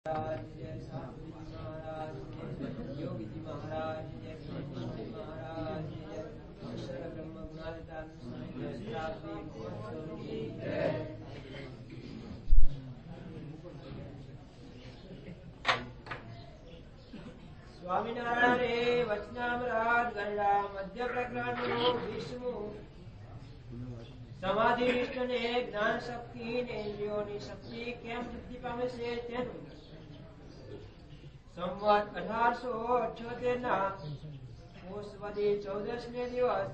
महाराज जय साधु महाराज जय योगी जी महाराज जय कृष्ण महाराज जय अक्षर ब्रह्म गुणाधिकार जय साधु जय स्वामीनारायण रे वचनामृत गणा मध्य प्रकरण विष्णु समाधि નિષ્ઠ ને જ્ઞાન શક્તિ ને ઇન્દ્રિયોની શક્તિ કેમ વૃદ્ધિ પામે છે તેનું સંવત 1878 ના પોષવદી 14 ને દિવસ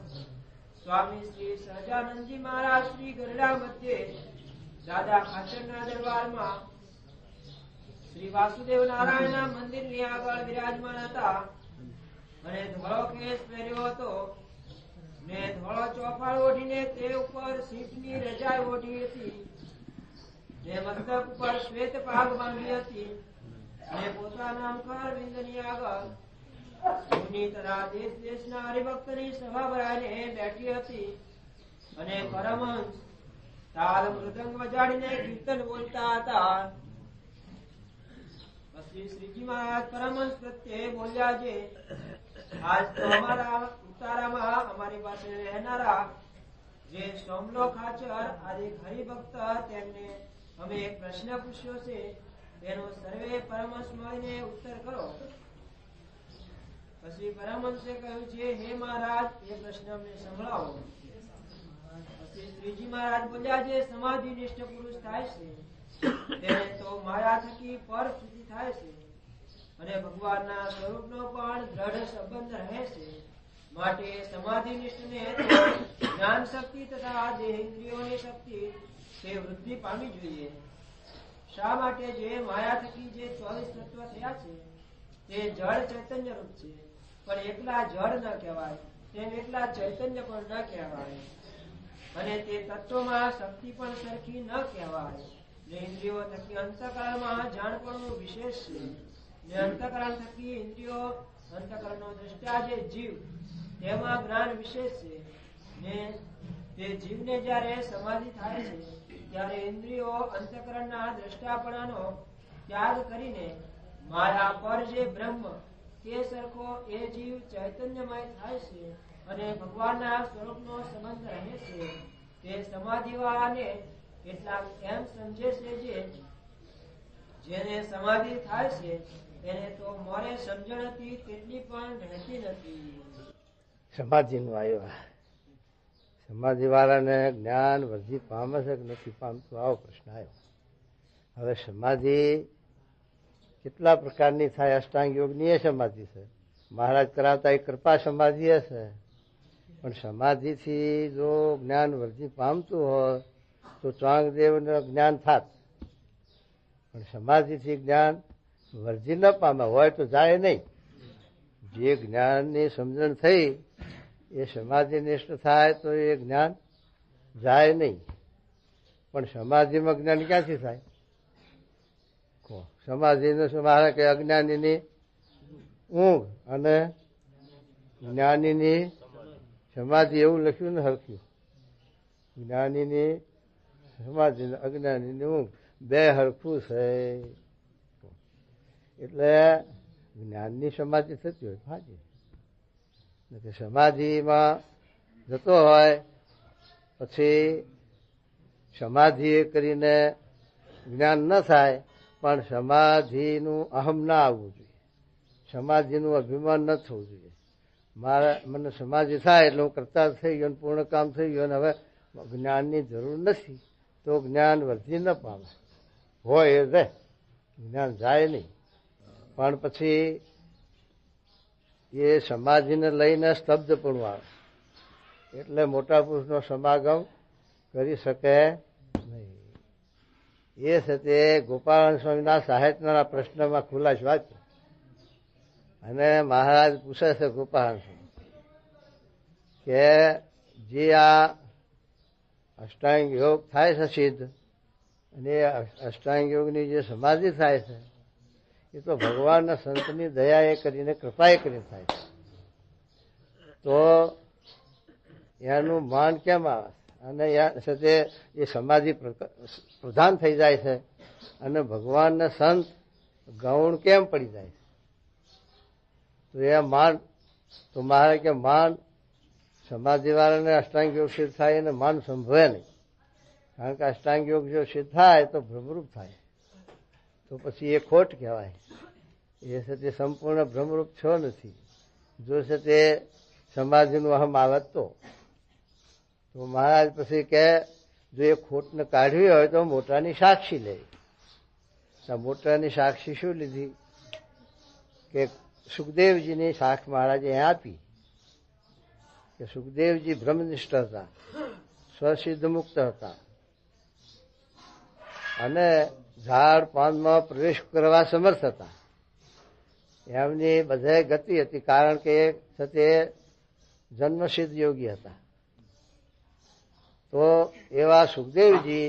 સ્વામી શ્રી સહજાનંદજી મહારાજ શ્રી ગરડા મધ્યે દાદા ખાચરના દરબારમાં શ્રી વાસુદેવ નારાયણના મંદિરની આગળ વિરાજમાન હતા અને ધોળો કેસ પહેર્યો હતો ને ધોળો ચોફાળ ઓઢીને તે ઉપર સિંહની રજાઈ ઓઢી હતી ને મસ્તક ઉપર શ્વેત પાગ બાંધી હતી ને પોતાના અંકર વિંદની આગળ સુની તથા દેશ દેશના હરિભક્તની સભા ભરાઈને બેઠી હતી અને પરમહંસ તાલ મૃદંગ વજાડીને કીર્તન બોલતા હતા. પછી શ્રીજી મહારાજ પરમહંસ પ્રત્યે બોલ્યા છે, આજ તો અમારા ઉતારામાં અમારી પાસે રહેનારા જે સોમલો ખાચર આદિ હરિભક્ત તેમને અમે એક પ્રશ્ન પૂછ્યો છે તેનો સર્વે પરમહંસ મળીને ઉત્તર કરો. પછી પરમહંસે કહ્યું છે, હે મહારાજ એ પ્રશ્ન અમને સંભળાવો. પછી શ્રીજી મહારાજ બોલ્યા, જે સમાધિ નિષ્ઠ પુરુષ થાય છે તેને તો માયા થકી પર સ્થિતિ થાય છે અને ભગવાનના સ્વરૂપનો પણ દ્રઢ સંબંધ રહે છે. માટે સમાધિ નિષ્ઠને જ્ઞાન શક્તિ તથા દેહ ઇન્દ્રિયોની શક્તિ તે વૃદ્ધિ પામી જોઈએ. શા માટે? જે માયા થકી જે 24 તત્વ થયા છે તે જળ ચૈતન્ય રૂપ છે, પણ એકલા જળ ન કહેવાય, તેમ એકલા ચૈતન્ય પણ ન કહેવાય, અને તે તત્વમાં શક્તિ પણ સરખી ન કહેવાય. ને ઇન્દ્રિયો થકી અંતઃકરણમાં જાણપણું વિશેષ છે, ને અંતઃકરણ થકી ઇન્દ્રિયો અંતઃકરણનો દ્રષ્ટા જે જીવ તેમાં જ્ઞાન વિશેષ છે. ને તે જીવને જ્યારે સમાધિ થાય છે ત્યારે ઇન્દ્રિયો અંતઃકરણના દ્રષ્ટાપણાનો ત્યાગ કરીને માયા પર જે બ્રહ્મ તે સરખો એ જીવ ચૈતન્યમય થાય છે અને ભગવાનના સ્વરૂપનો સંબંધ રહે છે. તે સમાધિવાળાને કેટલાક એમ સમજે છે જેને સમાધિ થાય છે તેને તો મોરે સમજણ હતી તેટલી પણ રહેતી નથી. સમાધિનું આવ્યો, સમાધિ વાળાને જ્ઞાન વર્ધિત પામે છે કે નથી પામતું, આવો પ્રશ્ન આવ્યો. હવે સમાધિ કેટલા પ્રકારની થાય? અષ્ટાંગ યોગની એ સમાધિ છે, મહારાજ કરાવતા એ કૃપા સમાધિ છે. પણ સમાધિથી જો જ્ઞાન વર્ધિત પામતું હોય તો ચાંગદેવને જ્ઞાન થાત, પણ સમાધિથી જ્ઞાન વર્ધી ન પામે હોય તો જાય નહીં. જે જ્ઞાનની સમજણ થઈ એ સમાધિ નિષ્ઠ થાય તો એ જ્ઞાન જાય નહીં. પણ સમાધિમાં જ્ઞાન ક્યાંથી થાય? સમાધિનું મારે કે અજ્ઞાનીની ઊંઘ અને જ્ઞાનીની સમાધિ એવું લખ્યું ને હરખ્યું. જ્ઞાનીની સમાધિ અજ્ઞાનીની ઊંઘ બે હરખું છે. એટલે જ્ઞાનની સમાધિ થતી હોય હાજી, સમાધિમાં જતો હોય પછી સમાધિ કરીને જ્ઞાન ન થાય, પણ સમાધિનું અહમ ના આવવું જોઈએ, સમાધિનું અભિમાન ન થવું જોઈએ. મને સમાધિ થાય એટલે હું કરતા થઈ ગયો, પૂર્ણ કામ થઈ ગયું, અને હવે જ્ઞાનની જરૂર નથી, તો જ્ઞાન વર્ધી ન પામે. હોય એ રહે, જ્ઞાન જાય નહીં. પણ પછી એ સમાધિને લઈને સ્તબ્ધ પણ આવે, એટલે મોટા પુરુષનો સમાગમ કરી શકે નહીં. એ છે તે ગોપાલ સ્વામીના સાહિત્યના પ્રશ્નમાં ખુલાસ વાંચ્યો, અને મહારાજ પૂછે છે ગોપાલ સ્વામી કે જે આ અષ્ટાંગ યોગ થાય છે સિદ્ધ, અને અષ્ટાંગ યોગની જે સમાધિ થાય છે એ તો ભગવાનના સંતની દયાએ કરીને કૃપાએ કરીને થાય છે, તો એનું માન કેમ આવે? અને એ સમાધિ પ્રધાન થઈ જાય છે અને ભગવાનના સંત ગૌણ કેમ પડી જાય? તો એ માન, તો મારે કે માન સમાધિ વાળાને અષ્ટાંગ યોગ સિદ્ધ થાય એને માન સંભવે નહીં. કારણ કે અષ્ટાંગ યોગ જો સિદ્ધ થાય તો ભ્રમરૂપ થાય, તો પછી એ ખોટ કહેવાય. એ છે તે સંપૂર્ણ ભ્રમરૂપ છો નથી. જો છે તે સમાધિનું અહમ આવે તો મહારાજ પછી કે જો એ ખોટને કાઢવી હોય તો મોટાની સાક્ષી લે. મોટાની સાક્ષી શું લીધી? કે સુખદેવજીની સાક્ષ મહારાજે આપી કે સુખદેવજી બ્રહ્મનિષ્ઠ હતા, સ્વસિદ્ધ મુક્ત હતા અને ઝાડ પાનમાં પ્રવેશ કરવા સમર્થ હતા. એમની બધે ગતિ હતી, કારણ કે તે જન્મસિદ્ધ યોગી હતા. તો એવા સુખદેવજી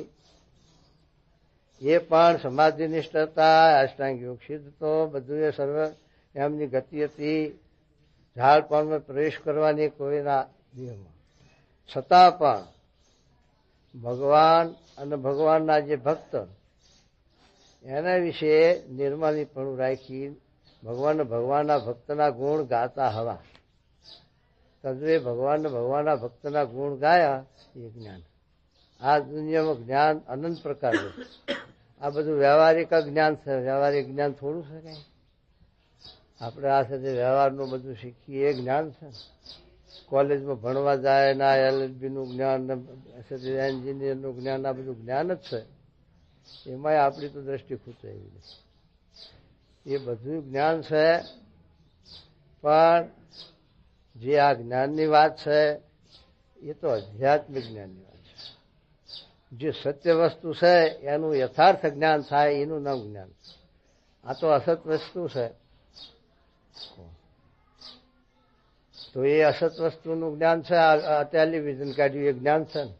એ પણ સમાધિનિષ્ઠ હતા, અષ્ટાંગ યોગ સિદ્ધ તો બધું એ સર્વ એમની ગતિ હતી, ઝાડ પાનમાં પ્રવેશ કરવાની કોઈના દેહમાં. છતાં પણ ભગવાન અને ભગવાનના જે ભક્ત એના વિશે નિર્મલીપણું રાખી ભગવાનના ભક્તના ગુણ ગાતા હવા. તદ્વે ભગવાનના ભક્તના ગુણ ગાયા એ જ્ઞાન. આ દુનિયામાં જ્ઞાન અનંત પ્રકારનું. આ બધું વ્યવહારિક જ્ઞાન છે. વ્યવહારિક જ્ઞાન થોડું છે કઈ? આપણે આ સાથે વ્યવહારનું બધું શીખીએ એ જ્ઞાન છે. કોલેજમાં ભણવા જાય ના LLB નું જ્ઞાન, એન્જિનિયરનું જ્ઞાન, આ બધું જ્ઞાન જ છે. એમાંય આપણી તો દ્રષ્ટિ ખૂંચાવી નથી. એ બધું જ્ઞાન છે, પણ જે આ જ્ઞાનની વાત છે એ તો આધ્યાત્મિક જ્ઞાનની વાત છે. જે સત્ય વસ્તુ છે એનું યથાર્થ જ્ઞાન થાય એનું નામ જ્ઞાન. આ તો અસત વસ્તુ છે, તો એ અસત વસ્તુનું જ્ઞાન છે. આ ટેલિવિઝન કાઢ્યું એ જ્ઞાન છે ને,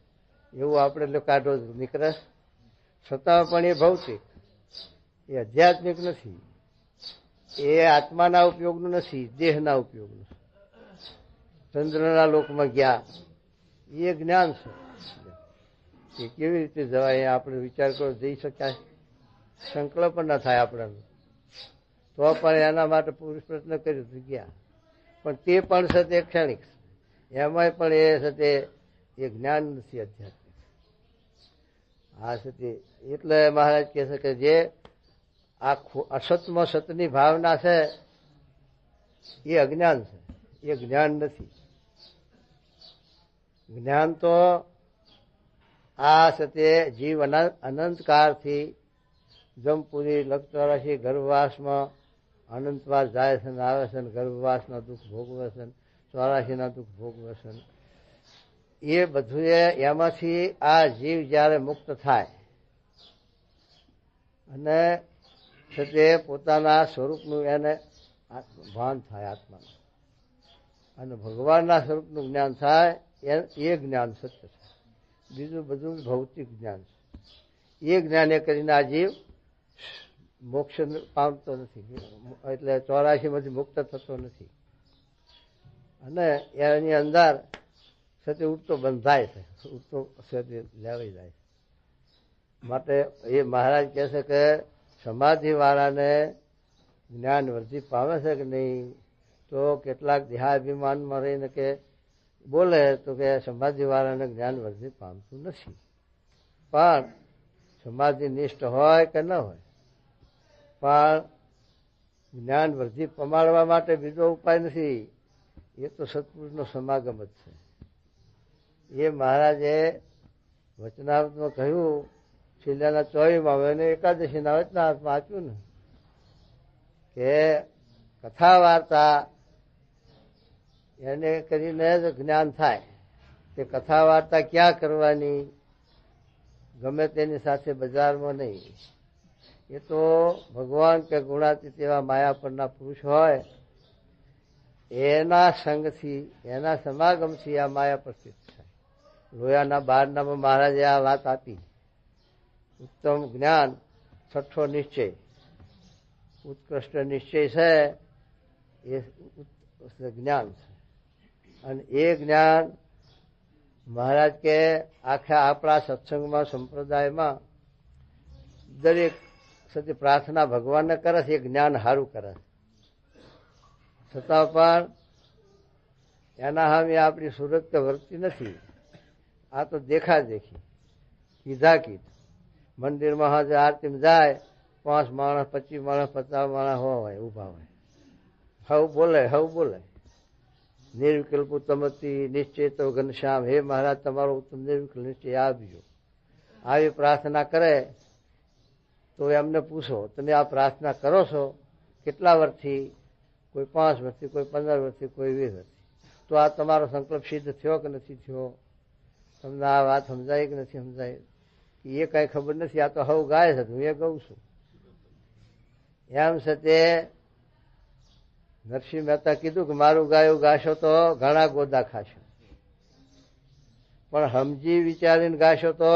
એવું આપણે કાઢો નીકળે. છતાં પણ એ ભૌતિક, એ આધ્યાત્મિક નથી. એ આત્માના ઉપયોગનું નથી, દેહના ઉપયોગનું. ચંદ્રના લોકમાં ગયા એ જ્ઞાન છે. એ કેવી રીતે જવાય? આપણે વિચાર કરો, જઈ શકાય? સંકલ્પ ના થાય આપણને. તો પણ એના માટે પુરુષ પ્રયત્ન કર્યો ગયા, પણ તે પણ છે તે ક્ષણિક. એમાંય પણ એ છે તે એ જ્ઞાન નથી આધ્યાત્મિક. આ છે તે. એટલે મહારાજ કહે છે કે જે આ અસતમાં સતની ભાવના છે એ અજ્ઞાન છે, એ જ્ઞાન નથી. જ્ઞાન તો આ છે તે જીવ અનંતકાળથી જમપુરી લક્ષ ગર્ભવાસમાં અનંતવાર જાય છે, આવે છે, ગર્ભવાસના દુઃખ ભોગવે છે, 84ના દુઃખ ભોગવે છે. એ બધું એમાંથી આ જીવ જયારે મુક્ત થાય અને તે પોતાના સ્વરૂપનું એને ભાન થાય આત્માનું, અને ભગવાનના સ્વરૂપનું જ્ઞાન થાય, એ જ્ઞાન સત્ય છે. બીજું બધું ભૌતિક જ્ઞાન છે. એ જ્ઞાન એ કરીને આ જીવ મોક્ષ પામતો નથી, એટલે 84માંથી મુક્ત થતો નથી. અને એની અંદર સત્ય ઉઠતો બંધાય છે, ઉઠતો સત્ય લેવાઈ જાય. માટે એ મહારાજ કહે છે કે સમાધિ વાળાને જ્ઞાન વૃદ્ધિ પામે છે કે નહીં? તો કેટલાક દેહાભિમાનમાં રહીને કે બોલે તો કે સમાધિ વાળાને જ્ઞાન વૃદ્ધિ પામતું નથી. પણ સમાધિ નિષ્ઠ હોય કે ન હોય, પણ જ્ઞાન વૃદ્ધિ પમાડવા માટે બીજો ઉપાય નથી. એ તો સત્પુરુષનો સમાગમ જ છે. એ મહારાજે વચનામૃતમાં કહ્યું, છેલ્લાના 24માં એને એકાદશીના વચનામૃતમાં આપ્યું ને કે કથા વાર્તા એને કરીને જ જ્ઞાન થાય. તે કથા વાર્તા ક્યાં કરવાની? ગમે તેની સાથે બજારમાં નહીં. એ તો ભગવાન કે ગુણાતીત એવા માયા પરના પુરુષ હોય એના સંગથી, એના સમાગમથી આ માયા પ્રસિદ્ધ થાય. લોયાના 12નામાં મહારાજે આ વાત આપી. ઉત્તમ જ્ઞાન, છઠ્ઠો નિશ્ચય, ઉત્કૃષ્ટ નિશ્ચય છે એ જ્ઞાન છે. અને એ જ્ઞાન મહારાજ કે આખા આપણા સત્સંગમાં, સંપ્રદાયમાં દરેક સતી પ્રાર્થના ભગવાનને કરે છે, એ જ્ઞાન સારું કરે છે, છતાં પણ એના સામે આપણી સુરક્ષા વર્તી નથી. આ તો દેખા દેખી, કીધા કીધ. મંદિરમાં હાજર આરતીમાં જાય, 5 માણસ 25 માણસ 50 માણસ હોય ઉભા હોય, હવ બોલે નિર્વિકલ્પ ઉત્તમતી નિશ્ચય તો ઘનશ્યામ, હે મહારાજ તમારો ઉત્તમ નિર્વિકલ્પ નિશ્ચય આપજો. આવી પ્રાર્થના કરે તો એમને પૂછો, તમે આ પ્રાર્થના કરો છો કેટલા વર્ષથી? કોઈ 5 વર્ષથી, કોઈ 15 વર્ષથી, કોઈ 20 વર્ષથી. તો આ તમારો સંકલ્પ સિદ્ધ થયો કે નથી થયો? તમને આ વાત સમજાય કે નથી સમજાય? એ કઈ ખબર નથી, આ તો હવ ગાય છે, હું એ ગઉં છું. એમ છે તે નરસિંહ મહેતા કીધું કે મારું ગાયું ગાશો તો ઘણા ગોદા ખાશો, પણ સમજી વિચારીને ગાશો તો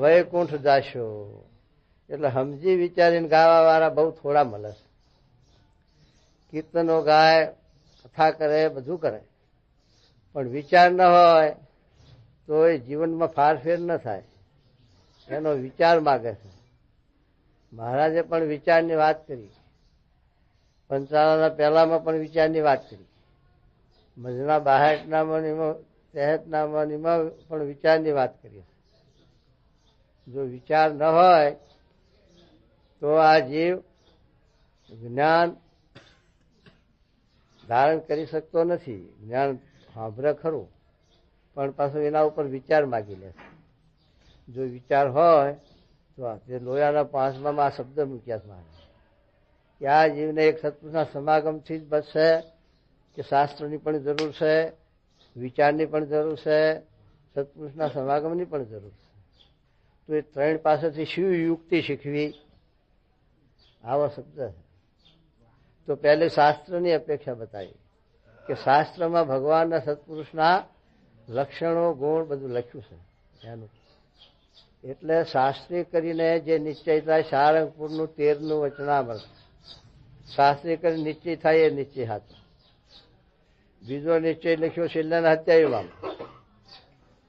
વૈકુંઠ જાશો. એટલે સમજી વિચારીને ગાવા વાળા બહુ થોડા મળે છે. કીર્તનો ગાય, કથા કરે, બધું કરે, પણ વિચાર ન હોય તો એ જીવનમાં ફારફેર ન થાય. એનો વિચાર માગે છે. મહારાજે પણ વિચારની વાત કરી, પંચાળાના પહેલામાં પણ વિચારની વાત કરી, મજના બાહેટનામાં તહેતનામાં પણ વિચારની વાત કરી. જો વિચાર ન હોય તો આ જીવ જ્ઞાન ધારણ કરી શકતો નથી. જ્ઞાન સાંભળે ખરું, પણ પાછું એના ઉપર વિચાર માગી લે છે. જો વિચાર હોય તો જે લોયાના 5માં આ શબ્દ મૂક્યા મારે કે આ જીવને એક સત્પુરુષના સમાગમથી જ બચશે, કે શાસ્ત્રની પણ જરૂર છે, વિચારની પણ જરૂર છે, સત્પુરુષના સમાગમની પણ જરૂર છે. તો એ 3 પાસેથી શું યુક્તિ શીખવી? આવો શબ્દ છે. તો પહેલે શાસ્ત્રની અપેક્ષા બતાવી કે શાસ્ત્રમાં ભગવાનના સત્પુરુષના લક્ષણો ગુણ બધું લખ્યું છે એનું. એટલે શાસ્ત્રી કરીને જે નિશ્ચય થાય, સારંગપુરનું 13નું વચનામૃત શાસ્ત્રી કરીને નિશ્ચય થાય, એ નિશ્ચય સાચો. બીજો નિશ્ચય લખ્યો છેલ્લાના 27માં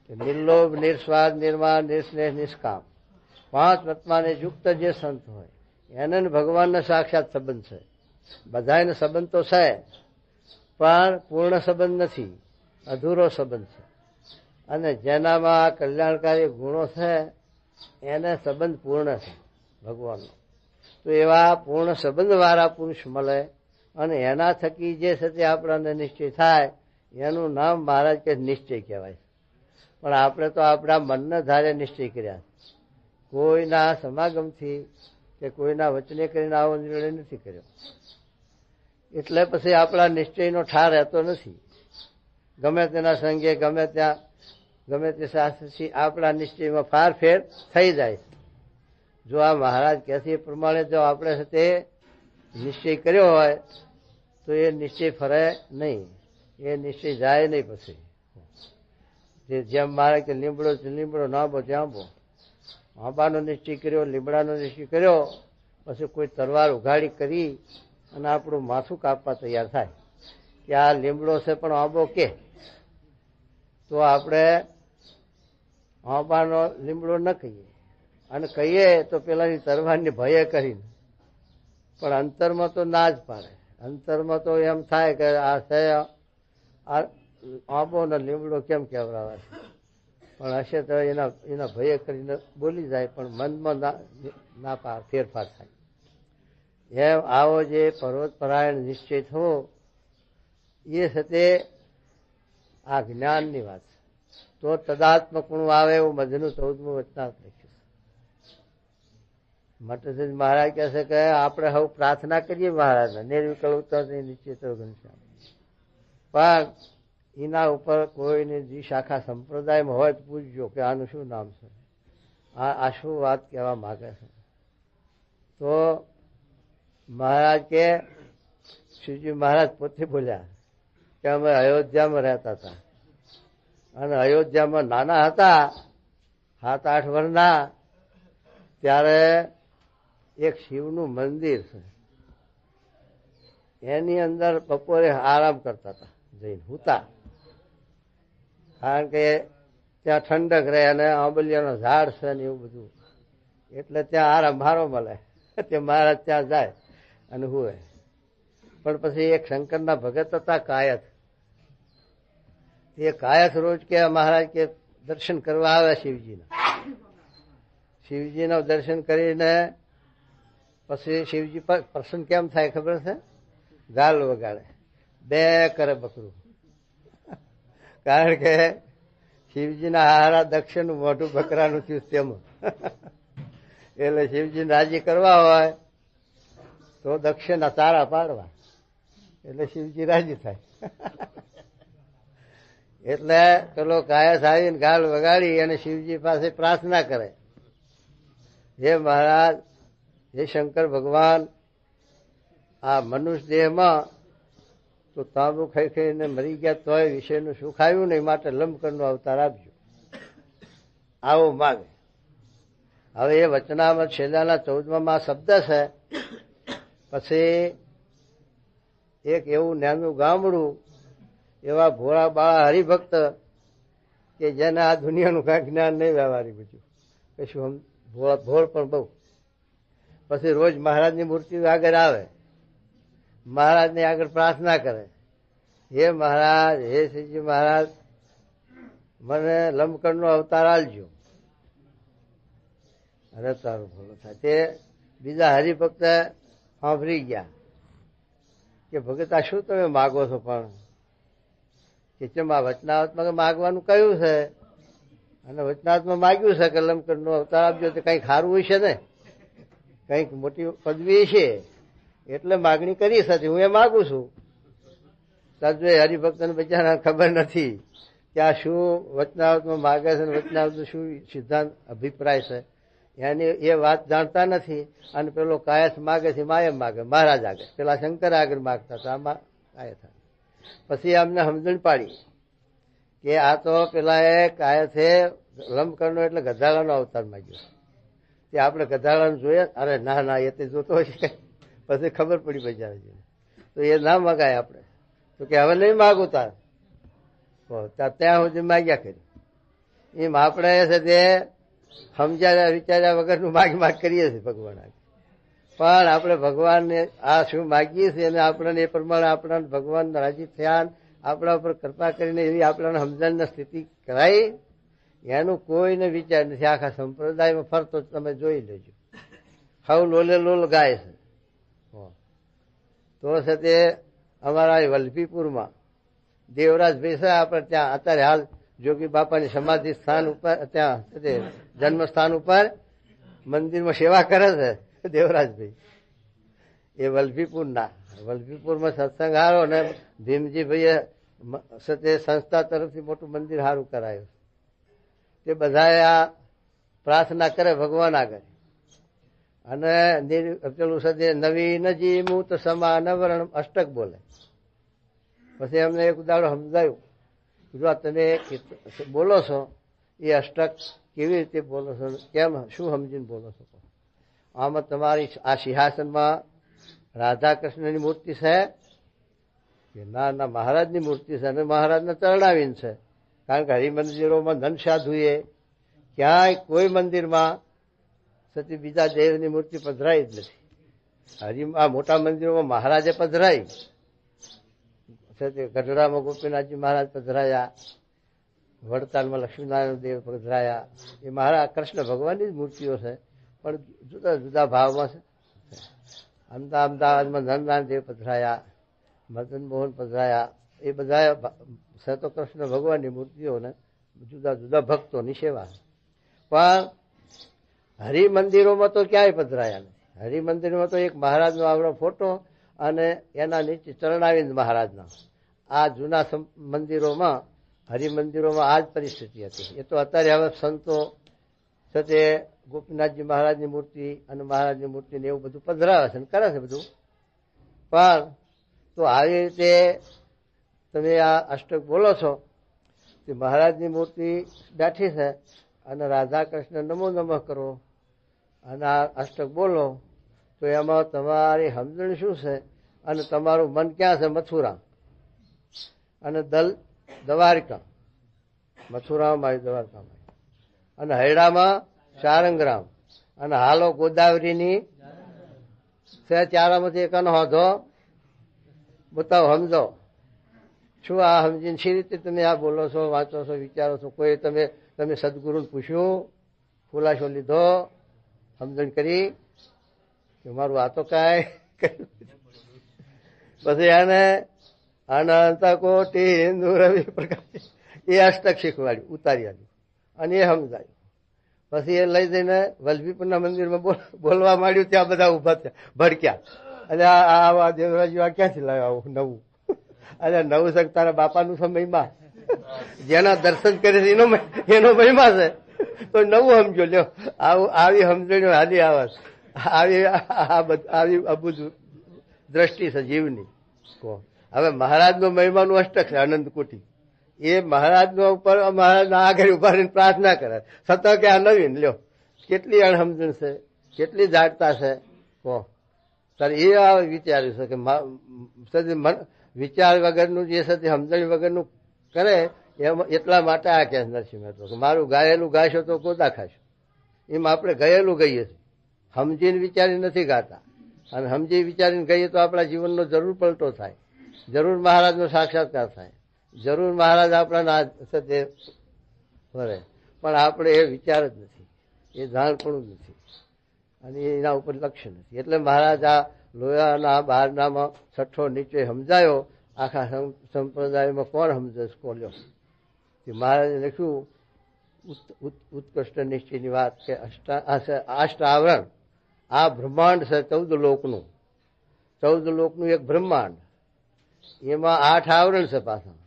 કે નિર્લોભ, નિર્સ્વાદ, નિર્માણ, નિર્સ્નેહ, નિષ્કામ 5 વર્તમાને યુક્ત જે સંત હોય એને ભગવાનનો સાક્ષાત સંબંધ છે. બધાને સંબંધ તો છે, પણ પૂર્ણ સંબંધ નથી, અધૂરો સંબંધ છે. અને જેનામાં કલ્યાણકારી ગુણો છે એને સંબંધ પૂર્ણ છે ભગવાનનો. તો એવા પૂર્ણ સંબંધ વાળા પુરુષ મળે અને એના થકી જે છે તે આપણને નિશ્ચય થાય, એનું નામ મહારાજ કે નિશ્ચય કહેવાય. પણ આપણે તો આપણા મનને ધારે નિશ્ચય કર્યા, કોઈના સમાગમથી કે કોઈના વચને કરીને આવો નિર્ણય નથી કર્યો. એટલે પછી આપણા નિશ્ચયનો ઠાર રહેતો નથી. ગમે તેના સંગે, ગમે ત્યાં, ગમે તે શાસ્ત્રથી આપણા નિશ્ચયમાં ફારફેર થઈ જાય. જો આ મહારાજ કહે છે એ પ્રમાણે જો આપણે તે નિશ્ચય કર્યો હોય તો એ નિશ્ચય ફરે નહીં, એ નિશ્ચય જાય નહીં. પછી જેમ મારે કે લીમડો નાંબો જાંબો, આંબાનો નિશ્ચય કર્યો, લીમડાનો નિશ્ચય કર્યો, પછી કોઈ તરવાર ઉઘાડી કરી અને આપણું માથું કાપવા તૈયાર થાય કે આ લીમડો છે પણ આંબો કે, તો આપણે આંબાનો લીમડો ન કહીએ, અને કહીએ તો પેલાની તરવારની ભયે કરીને. પણ અંતરમાં તો ના જ પાડે. અંતરમાં તો એમ થાય કે આ છે આ આંબો ને લીમડો કેમ કહેવડાવે છે, પણ હશે તો એના ભયે કરીને બોલી જાય, પણ મનમાં ના ફેરફાર થાય. એમ આવો જે પર્વત પરાયણ નિશ્ચય થવો એ છે તે આ જ્ઞાનની વાત છે. તો તદાત્મકુણ આવે એવું મધનું 14મું વચનામૃત લખ્યું છે. માટે મહારાજ કહે છે કે આપણે હવે પ્રાર્થના કરીએ મહારાજને નિર્વિકલ્પ નિશ્ચિત ઘનશ્યામ, પણ એના ઉપર કોઈની શાખા સંપ્રદાયમાં હોય તો પૂછજો કે આનું શું નામ છે, આ શું વાત કહેવા માંગે છે. તો મહારાજ કે શ્રીજી મહારાજ પોતે બોલ્યા કે અમે અયોધ્યામાં રહેતા હતા, અને અયોધ્યામાં નાના હતા 7-8 વર્ષના, ત્યારે એક શિવનું મંદિર છે, એની અંદર બપોરે આરામ કરતા હતા જઈને હુતા, કારણ કે ત્યાં ઠંડક રહે અને આંબલિયાનો ઝાડ છે ને એવું બધું, એટલે ત્યાં આરામ ભારો મળે. તે મહારાજ ત્યાં જાય અને હુએ. પણ પછી એક શંકરના ભગત હતા કાયથ. એ કાયથ રોજ કે મહારાજ કે દર્શન કરવા આવે શિવજીના. શિવજીના દર્શન કરીને પછી શિવજી પ્રસન્ન કેમ થાય ખબર છે? ગાલ વગાડે, બે કરે બકરું. કારણ કે શિવજીના હારા દક્ષિણનું મોઢું બકરાનું થયું તેમ. એટલે શિવજીને રાજી કરવા હોય તો દક્ષિણના તારા પાડવા, એટલે શિવજી રાજી થાય. એટલે પેલો કાયસ આવીને ગાલ વગાડી અને શિવજી પાસે પ્રાર્થના કરે, હે મહારાજ, હે શંકર ભગવાન, આ મનુષ્ય દેહમાં તો તાંબુ ખાઈ ખાઈને મરી ગયા તોય વિષયનું સુખ આવ્યું નહીં, માટે લંબકરનો અવતાર આપજો, આવો માગે. હવે એ વચનામાં છેલ્લાના 14માં શબ્દ છે. પછી એક એવું નાનું ગામડું, એવા ભોળા બાળા હરિભક્ત કે જેને આ દુનિયાનું કાંઈ જ્ઞાન નહીં વ્યવહારી, બીજું કશું ભોળ પણ બહુ. પછી રોજ મહારાજની મૂર્તિ આગળ આવે, મહારાજને આગળ પ્રાર્થના કરે, હે મહારાજ, હે શ્રીજી મહારાજ, મને લંબકરણનો અવતાર આલજો અને તારું ભલું થાય. તે બીજા હરિભક્ત સાંભળી ગયા કે ભગત આ શું તમે માગો છો? પણ કે ચમ આ વચનાવતમાં માગવાનું કયું છે? અને વચનાવતમાં માગ્યું છે કે લંબકરણનો અવતાર આપજો, તો કંઈક સારું હોય છે ને, કંઈક મોટી પદવી છે એટલે માગણી કરી હતી, હું એ માગું છું. સાજુ હરિભક્તને બિચારા ખબર નથી કે આ શું વચનાવતમાં માગે છે, વચનાવતનો શું સિદ્ધાંત અભિપ્રાય છે, એની એ વાત જાણતા નથી. અને પેલો કાયસ માગે છે, માયમ માગે, મહારાજ આગળ, પેલા શંકર આગળ માગતા હતા, આમાં કાયસ. પછી અમને સમજણ પાડી કે આ તો પેલા એ કાયસે લંબકરણનો એટલે ગધાડાનો અવતાર માગ્યો. તે આપણે ગધાડાને જોઈએ, અરે ના ના, એ તે જોતો હશે. પછી ખબર પડી બજાર, તો એ ના મગાય આપણે. તો કે હવે નહીં માગું તાર, ત્યાં સુધી માગ્યા કર્યું. એમ આપણે છે તે સમજ્યા વિચાર્યા વગરનું માગ કરીએ છીએ ભગવાન આગળ. પણ આપણે ભગવાનને આ શું માગીએ છીએ અને આપણને એ પ્રમાણે આપણા ભગવાન રાજી થયા, આપણા ઉપર કૃપા કરીને એવી આપણાને સમજણની સ્થિતિ કરાઈ, એનું કોઈને વિચાર નથી. આખા સંપ્રદાયમાં ફરતો તમે જોઈ લેજો, હાવ લોલે લોલ ગાય છે. તો છે તે અમારા વલભીપુરમાં દેવરાજભાઈ છે, આપણે ત્યાં અત્યારે હાલ જોગી બાપાની સમાધિ સ્થાન ઉપર, ત્યાં જન્મ સ્થાન ઉપર મંદિરમાં સેવા કરે છે દેવરાજભાઈ. એ વલભીપુરમાં સત્સંગ હારો ને ભીમજીભાઈએ તે સંસ્થા તરફથી મોટું મંદિર સારું કરાયું. તે બધાએ આ પ્રાર્થના કરે ભગવાન આગળ. અને પેલું સદે નવીન જીમૂત સમાન વર્ણ અષ્ટક બોલે. પછી એમને એક ઉદાહરણ સમજાયું, જો તમે બોલો છો એ અષ્ટક કેવી રીતે બોલો છો, કેમ, શું સમજીને બોલો છો? આમાં તમારી આ સિંહાસનમાં રાધા કૃષ્ણની મૂર્તિ છે કે ના ના મહારાજની મૂર્તિ છે, અને મહારાજને ચરણાવીને છે. કારણ કે હરિમંદિરોમાં ધન સાધુએ ક્યાંય કોઈ મંદિરમાં સતી બીજા દેવની મૂર્તિ પધરાઈ જ નથી. આ મોટા મંદિરોમાં મહારાજે પધરાઈ, ગઢડામાં ગોપીનાથજી મહારાજ પધરાયા, વડતાલમાં લક્ષ્મીનારાયણ દેવ પધરાયા. એ મહારાજ કૃષ્ણ ભગવાનની જ મૂર્તિઓ છે, પણ જુદા જુદા ભાવમાં છે. અમદાવાદમાં નંદનારાયણ દેવ પધરાયા, મદન મોહન પધરાયા. એ બધા છે તો કૃષ્ણ ભગવાનની મૂર્તિઓને જુદા જુદા ભક્તોની સેવા. પણ હરિમંદિરોમાં તો ક્યાંય પધરાયા નથી. હરિમંદિરમાં તો એક મહારાજનો આવડો ફોટો અને એના નીચે ચરણાવિંદ મહારાજના. આ જૂના મંદિરોમાં, હરિમંદિરોમાં આ જ પરિસ્થિતિ હતી. એ તો અત્યારે હવે સંતો સાથે ગોપીનાથજી મહારાજની મૂર્તિ અને મહારાજની મૂર્તિને એવું બધું પધરાવે છે, કરે છે બધું. પણ તો આવી રીતે તમે આ અષ્ટક બોલો છો, તે મહારાજની મૂર્તિ બેઠી છે અને રાધા કૃષ્ણ નમો નમઃ કરો અને આ અષ્ટક બોલો, તો એમાં તમારી સમજણ શું છે? અને તમારું મન ક્યાં છે? મથુરા અને દ્વારિકા. મથુરામાં દ્વારકામાં, અને હૈડામાં સારંગરામ, અને હાલો ગોદાવરીની ચારામાંથી એકાનો હોધો બતાવો, સમજો શું આ સમજીને શી રીતે તમે આ બોલો છો, વાંચો છો, વિચારો છો? કોઈ તમે સદગુરુને પૂછ્યું, ખુલાસો લીધો, સમજણ કરી કે મારું આ તો કાંઈ પછી એને અનંત કોટી ઇન્દુ રવિ પ્રકાશ એ અષ્ટક શીખવાડ્યું, ઉતારી આવ્યું અને એ સમજાયું. પછી એ લઈ જઈને વલ્લભીપુરના મંદિરમાં બોલવા માંડ્યું. ત્યાં બધા ઉભા થયા, ભડક્યા. અને આ દેવરાજી આ ક્યાંથી લાવ્યો આવું નવું? અને નવું છે તારા બાપાનું છે મહિમા, જેના દર્શન કરે છે એનો મહિમા છે, તો નવું સમજો લ્યો. આવી સમજણીઓ હાલી આવે, આવી અબુધ દ્રષ્ટિ છે જીવની. હવે મહારાજનો મહિમાનું અષ્ટક છે અનંત કોટી. એ મહારાજનો ઉપર મહારાજના આગળ ઉભા રહીને પ્રાર્થના કરે સતત કે આ નવીન લ્યો. કેટલી અણસમજણ છે, કેટલી જાડતા છે કહો. ત્યારે એ આ વિચાર્યું છે કે વિચાર વગરનું જે છે તે સમજણ વગરનું કરે. એટલા માટે આ કહે નરસિંહ મહેતા કે મારું ગાયેલું ગાશો તો કોદા ખાશો. એમ આપણે ગયેલું ગઈએ છીએ, સમજીને વિચારી નથી ગાતા. અને સમજી વિચારીને ગઈએ તો આપણા જીવનનો જરૂર પલટો થાય, જરૂર મહારાજનો સાક્ષાત્કાર થાય, જરૂર મહારાજ આપણા તે ફરે. પણ આપણે એ વિચાર જ નથી, એ જાણપણું નથી, અને એના ઉપર લક્ષ્ય નથી. એટલે મહારાજ આ લોયાના બહારનામાં છઠ્ઠો નીચે સમજાયો. આખા સંપ્રદાયમાં કોણ સમજે કોલ્યો? મહારાજે લખ્યું ઉત્કૃષ્ટ નિશ્ચયની વાત કે અષ્ટ આવરણ, આ બ્રહ્માંડ છે 14 લોકનું. 14 લોકનું એક બ્રહ્માંડ, એમાં 8 આવરણ છે પાછા.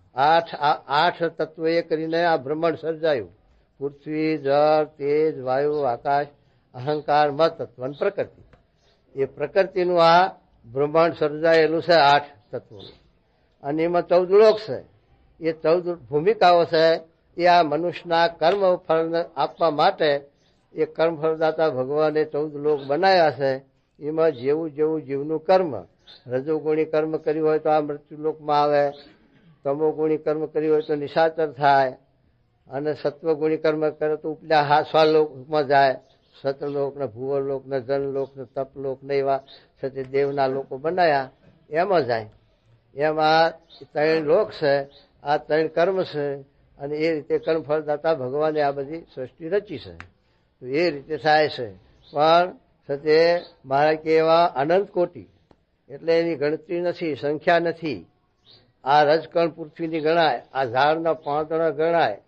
8 તત્વો એ કરીને આ બ્રહ્માંડ સર્જાયું. પૃથ્વી, જળ, તેજ, વાયુ, આકાશ, અહંકાર, મત તત્વ અને પ્રકૃતિ. એ પ્રકૃતિનું આ બ્રહ્માંડ સર્જાયેલું છે 8 તત્વોનું. અને એમાં 14 લોક છે. એ 14 ભૂમિકાઓ છે. એ આ મનુષ્યના કર્મ ફળ આપવા માટે એ કર્મ ફળદાતા ભગવાને 14 લોક બનાવ્યા છે. એમાં જેવું જેવું જીવનું કર્મ, રજોગુણી કર્મ કર્યું હોય તો આ મૃત્યુલોકમાં આવે, તમોગુણી કર્મ કર્યું હોય તો નિશાચર થાય, અને સત્વગુણી કર્મ કરે તો ઉપલા સ્વલોકમાં જાય. સતલોક ને ભૂવલોક ને જનલોક ને તપલોક ને એવા સત્ય દેવના લોકો બનાવ્યા, એમાં જાય. એમાં 3 લોક છે, આ 3 કર્મ છે. અને એ રીતે કર્મ ફળદાતા ભગવાને આ બધી સૃષ્ટિ રચી છે. તો એ રીતે થાય છે. પણ સત્ય મારા કે એવા અનંત કોટી, એટલે એની ગણતરી નથી, સંખ્યા નથી. આ રજકણ પૃથ્વીની ગણાય, આ ઝાડના પાંદડા ગણાય,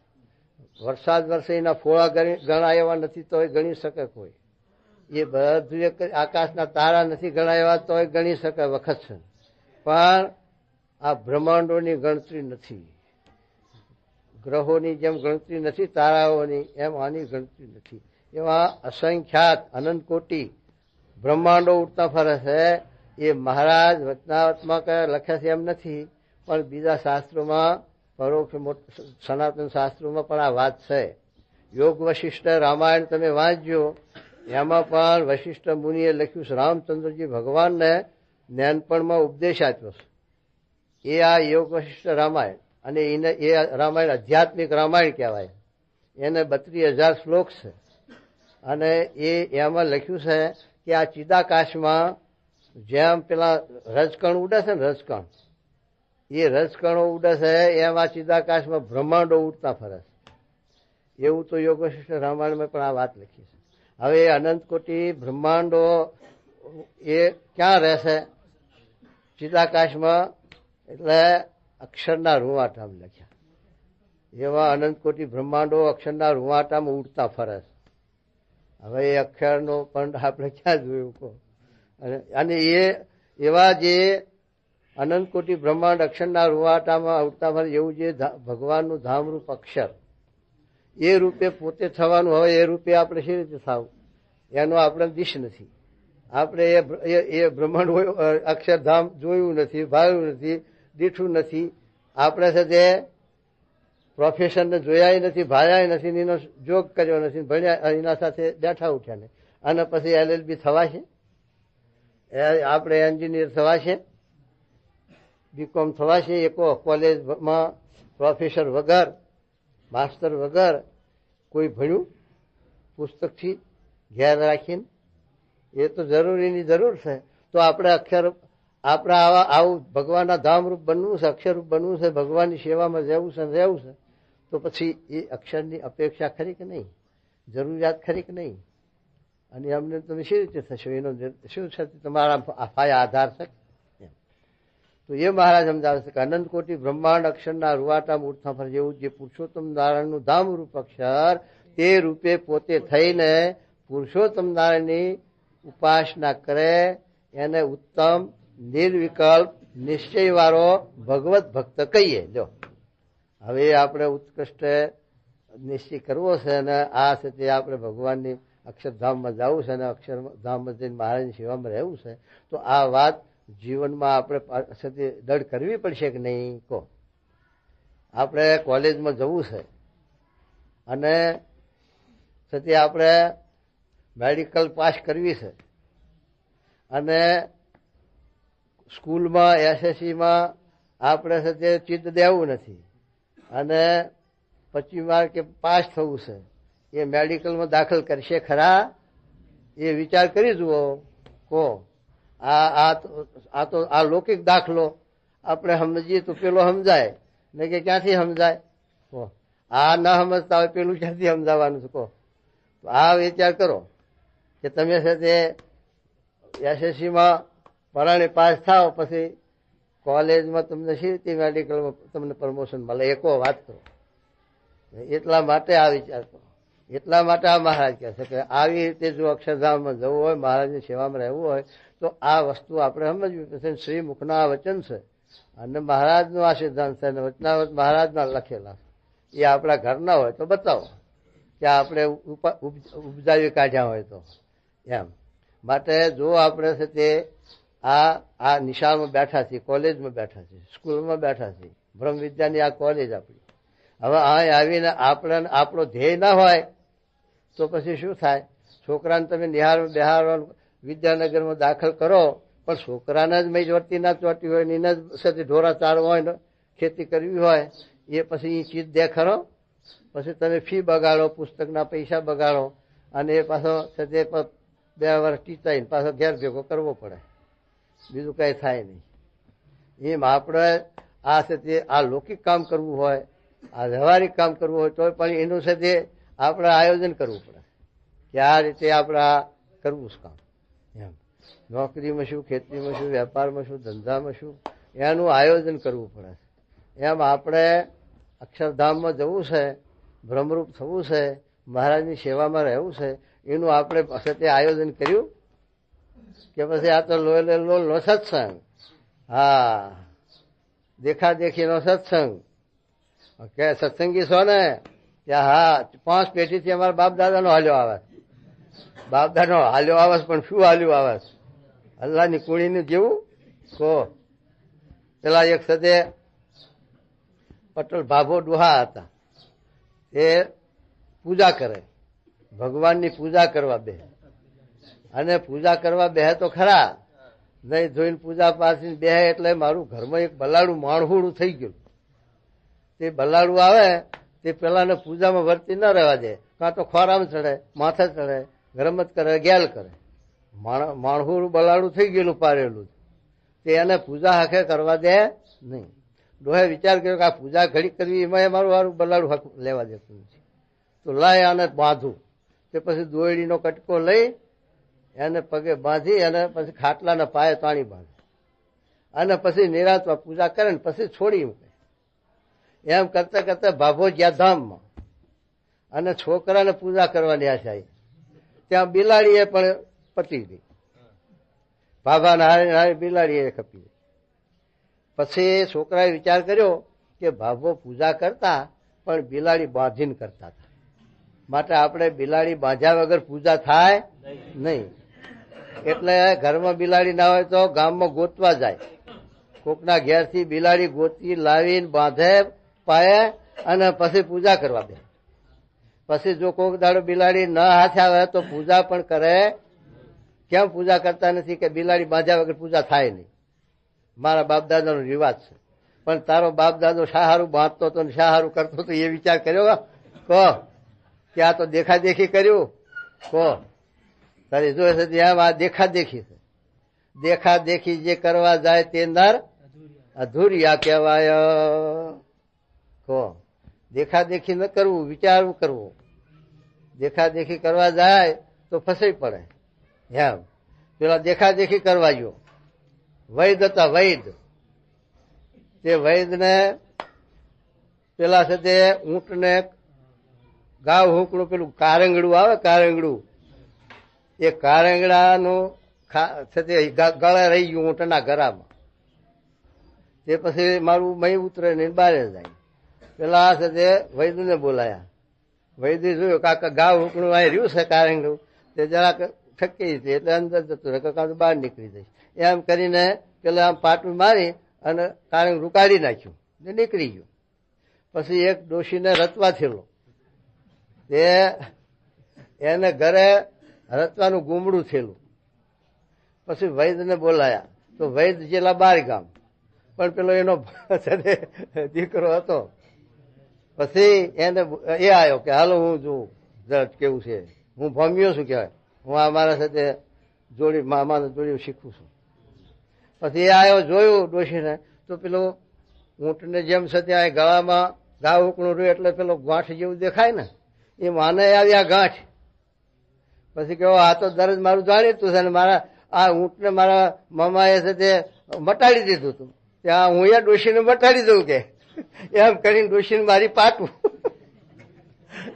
વરસાદ વરસે એના ફોળા ગણાય એવા નથી તોય ગણી શકે કોઈ. એ બધું એક આકાશના તારા નથી ગણાય એવા તોય ગણી શકે વખત છે. પણ આ બ્રહ્માંડોની ગણતરી નથી, ગ્રહોની જેમ ગણતરી નથી, તારાઓની એમ આની ગણતરી નથી. એવા અસંખ્યાત અનંત કોટી બ્રહ્માંડો ઉડતા ફરે છે. એ મહારાજ વચનાવતમાં લખે છે એમ નથી, પણ બીજા શાસ્ત્રોમાં, પરોક્ષ સનાતન શાસ્ત્રોમાં પણ આ વાત છે. યોગ વશિષ્ઠ રામાયણ તમે વાંચજો, એમાં પણ વશિષ્ઠ મુનિએ લખ્યું છે રામચંદ્રજી ભગવાનને જ્ઞાનપણમાં ઉપદેશ આપ્યો છે. એ આ યોગ વશિષ્ઠ રામાયણ, અને એને એ રામાયણ આધ્યાત્મિક રામાયણ કહેવાય. એને 32,000 શ્લોક છે. અને એમાં લખ્યું છે કે આ ચિદાકાશમાં જેમ પેલા રજકણ ઉડે છે ને, રજકણ, એ રજકણો ઉડે છે, એમ આ ચિદાકાશમાં બ્રહ્માંડો ઉડતા ફરે છે. એવું તો યોગ વશિષ્ઠ રામાયણમાં પણ આ વાત લખી છે. હવે એ અનંત કોટી બ્રહ્માંડો એ ક્યાં રહેશે? ચિદાકાશમાં. એટલે અક્ષરના રૂવાટામાં લખ્યા. એવા અનંત કોટી બ્રહ્માંડો અક્ષરના રૂવાટામાં ઉડતા ફરે છે. હવે એ અક્ષરનો પણ આપણે ક્યાં જોયું કહો? અને એ એવા જે અનંત કોટી બ્રહ્માંડ અક્ષરના રૂવાટામાં ઉડતા ફરે, એવું જે ભગવાનનું ધામરૂપ અક્ષર, એ રૂપે પોતે થવાનું. હવે એ રૂપે આપણે શી રીતે થવું? એનો આપણે દિશ નથી. આપણે એ બ્રહ્માંડ અક્ષરધામ જોયું નથી, ભાવ્યું નથી, દીઠું નથી. આપણે છે તે પ્રોફેશનને જોયા નથી, ભાયા નથી, એનો જોગ કર્યો નથી, ભણ્યા એના સાથે બેઠા ઉઠ્યા નહીં. અને પછી LLB થવાશે, આપણે એન્જિનિયર થવાશે, BCom થવાશે. એકો કોલેજમાં પ્રોફેસર વગર, માસ્ટર વગર કોઈ ભણ્યું પુસ્તકથી ઘેર રાખીને? એ તો જરૂરીની જરૂર છે. તો આપણે આપણા આવું ભગવાનના ધામરૂપ બનવું છે, અક્ષરરૂપ બનવું છે, ભગવાનની સેવામાં રહેવું છે, તો પછી એ અક્ષરની અપેક્ષા ખરી કે નહીં, જરૂરિયાત ખરી કે નહીં? અને અમને તમે શી રીતે થશો, એનો શું છે તમારા પાયા આધાર છે. તો એ મહારાજ સમજાવે છે કે અનંત કોટી બ્રહ્માંડ અક્ષરના રૂવાટા મૂર્થા પર જેવું જે પુરુષોત્તમ નારાયણનું ધામરૂપ અક્ષર તે રૂપે પોતે થઈને પુરુષોત્તમ નારાયણની ઉપાસના કરે એને ઉત્તમ નિર્વિકલ્પ નિશ્ચયવાળો ભગવત ભક્ત કહીએ. જો હવે આપણે ઉત્કૃષ્ટ નિશ્ચય કરવો છે અને આ છે તે આપણે ભગવાનની અક્ષરધામમાં જવું છે અને અક્ષરધામમાં જઈને મહારાજની સેવામાં રહેવું છે. તો આ વાત જીવનમાં આપણે દઢ કરવી પડશે કે નહીં? કહો. આપણે કોલેજમાં જવું છે અને છતાં આપણે મેડિકલ પાસ કરવી છે અને સ્કૂલમાં એસએસસીમાં આપણે સાથે ચિત્ત દેવું નથી અને 25 માર્કે પાસ થવું છે, એ મેડિકલમાં દાખલ કરશે ખરા? એ વિચાર કરી જુઓ. કહો. આ લૌકિક દાખલો આપણે સમજીએ તો પેલો સમજાય ને કે ક્યાંથી સમજાય? કહો. આ ન સમજતા હોય પેલું ક્યાંથી સમજાવવાનું છે? કહો. તો આ વિચાર કરો કે તમે સાથે એસએસસીમાં પરાણે પાસ થાવ, પછી કોલેજમાં તમને શી રીતે મેડિકલમાં તમને પ્રમોશન મળે? એકો વાત કરો. એટલા માટે આ વિચાર કરો. એટલા માટે આ મહારાજ કહે છે કે આવી રીતે જો અક્ષરધામમાં જવું હોય, મહારાજની સેવામાં રહેવું હોય તો આ વસ્તુ આપણે સમજવી પડશે. શ્રી મુખના વચન છે અને મહારાજનું આ સિદ્ધાંત છે અને વચનાવત મહારાજના લખેલા છે. એ આપણા ઘરના હોય તો બતાવો કે આપણે ઉપજાવી કાઢ્યા હોય તો એમ. માટે જો આપણે છે તે આ નિશાળમાં બેઠા છીએ, કોલેજમાં બેઠા છીએ, સ્કૂલમાં બેઠા છીએ, બ્રહ્મ વિદ્યાની આ કોલેજ આપણી. હવે અહીં આવીને આપણો ધ્યેય ના હોય તો પછી શું થાય? છોકરાને તમે નિહાળમાં બેહારવાનું વિદ્યાનગરમાં દાખલ કરો, પણ છોકરાને જ મેં વર્તી ના ચોટી હોય ને એને જ સાથે ઢોરા ચારવા હોય ને ખેતી કરવી હોય, એ પછી એ ચીજ દેખાડો, પછી તમે ફી બગાડો, પુસ્તકના પૈસા બગાડો અને એ પાછો સાથે 2 વર્ષ ટીચાઈને પાછો ઘેર ભેગો કરવો પડે. બીજું કઈ થાય નહીં. એમ આપણે આ સાથે આ લૌકિક કામ કરવું હોય, આ વ્યવહારિક કામ કરવું હોય તો પણ એનું સાથે આપણે આયોજન કરવું પડે કે આ રીતે આપણે આ કરવું છે કામ. એમ નોકરીમાં શું, ખેતીમાં શું, વેપારમાં શું, ધંધામાં શું, એનું આયોજન કરવું પડે. એમ આપણે અક્ષરધામમાં જવું છે, બ્રહ્મરૂપ થવું છે, મહારાજની સેવામાં રહેવું છે, એનું આપણે સાથે આયોજન કર્યું કે પછી આ તો લોલ સત્સંગ, હા દેખાદેખીનો સત્સંગ કે સત્સંગી છો ને કે હા 5 પેઢીથી અમારા બાપ દાદાનો હાલ્યો આવે, બાપ દાદાનો હાલ્યો આવે, પણ શું હાલ્યું આવે? અલ્લાહની કુણીનું જેવું. કહો. પેલા એક સાથે પટેલ ભાભો ડોહા હતા, એ પૂજા કરે, ભગવાનની પૂજા કરવા બે અને પૂજા કરવા બે તો ખરા નહીં, જોઈને પૂજા પાછી બે એટલે મારું ઘરમાં એક બલાડું માણહુડું થઈ ગયું. તે બલાડું આવે તે પેલાને પૂજામાં વર્તી ન રહેવા દે, કાં તો ખોરામાં ચડે, માથે ચડે, રમત કરે, ગેલ કરે. માણહુડું બલાડું થઈ ગયેલું પારેલું, તે એને પૂજા હકે કરવા દે નહીં. ડોહે વિચાર કર્યો કે આ પૂજા ઘડી કરવી એમાં મારું બલાડું હક લેવા દેતું નથી, તો લાય આને બાંધું. તે પછી દોયડીનો કટકો લઈ એને પગે બાંધી અને પછી ખાટલાના પાયે તાણી બાંધે અને પછી નિરાંતમાં પૂજા કરે ને પછી છોડી મૂકે. એમ કરતા કરતા ભાભો ગયા ધામમાં અને છોકરાને પૂજા કરવાની આશા આવી. ત્યાં બિલાડીએ પણ પતી ગઈ, ભાભાને હારે બિલાડીએ ખપી ગઈ. પછી છોકરાએ વિચાર કર્યો કે ભાભો પૂજા કરતા પણ બિલાડી બાંધીને કરતા હતા, માટે આપણે બિલાડી બાંધ્યા વગર પૂજા થાય નહીં. એટલે ઘરમાં બિલાડી ના હોય તો ગામમાં ગોતવા જાય, કોકના ઘેરથી બિલાડી ગોતી લાવીને બાંધે પાયે અને પછી પૂજા કરવા દે. પછી જો કોક દાડો બિલાડી ન હાથે આવે તો પૂજા પણ કરે. કેમ પૂજા કરતા નથી? કે બિલાડી બાંધ્યા વગર પૂજા થાય નહીં. મારા બાપ દાદાનો રિવાજ છે, પણ તારો બાપ દાદો શાહારું બાંધતો હતો ને શાહારું કરતો હતો, એ વિચાર કર્યો? કહો કે આ તો દેખાદેખી કર્યું? કહો તારી જોઈ છે એમ આ દેખાદેખી છે. દેખા દેખી જે કરવા જાય તે નર અધૂરિયા કહેવાય. કહો દેખા દેખી ન કરવું, વિચારવું કરવું. દેખા દેખી કરવા જાય તો ફસાઈ પડે. એમ પેલા દેખા દેખી કરવા ગયો. વૈદ હતા વૈદ. તે વૈદ ને પેલા સાથે ઊંટ ને ગાવ હુંકડું પેલું કારંગડું આવે, કારંગડું, એ કારંગડાનું ગળે રહી ગયું ઊંટના ગળામાં. તે પછી મારું મય ઉતરે ને બહાર જાય. પેલા સાથે વૈદને બોલાયા. વૈદ્ય જોયું કાકા ગાવ હુંકડું અહીં રહ્યું છે કારંગડું, તે જરાક ઠકી છે એટલે અંદર જતું રહે, કાકા બહાર નીકળી જાય. એમ કરીને પેલા આમ પાટું મારી અને કારંગડું કાઢી નાખ્યું ને નીકળી ગયું. પછી એક ડોશીને રતવા થયેલો, તે એને ઘરે રતવાનું ગુમડું થયેલું. પછી વૈદને બોલાયા તો વૈદ જેલા 12 ગામ, પણ પેલો એનો દીકરો હતો. પછી એને એ આવ્યો કે હાલો હું જોઉં જરા કેવું છે, હું ભમ્યો છું કહેવાય, હું આ મારા સાથે જોડી મામાને જોડી શીખું છું. પછી એ આવ્યો જોયું ડોશીને તો પેલો ઊંટને જેમ છે ત્યાં ગળામાં ઘા ઉકળું રહ્યું એટલે પેલો ગાંઠ જેવું દેખાય ને, એ માને આવ્યા ગાંઠ. પછી કહો આ તો દરજ મારું જાણીતું છે ને મારા આ ઊંટને મારા મામાએ છે તે મટાડી દીધું હતું, ત્યાં હું એ ડોશીને મટાડી દઉં કે એમ કરીને ડોશીને મારી પાટું.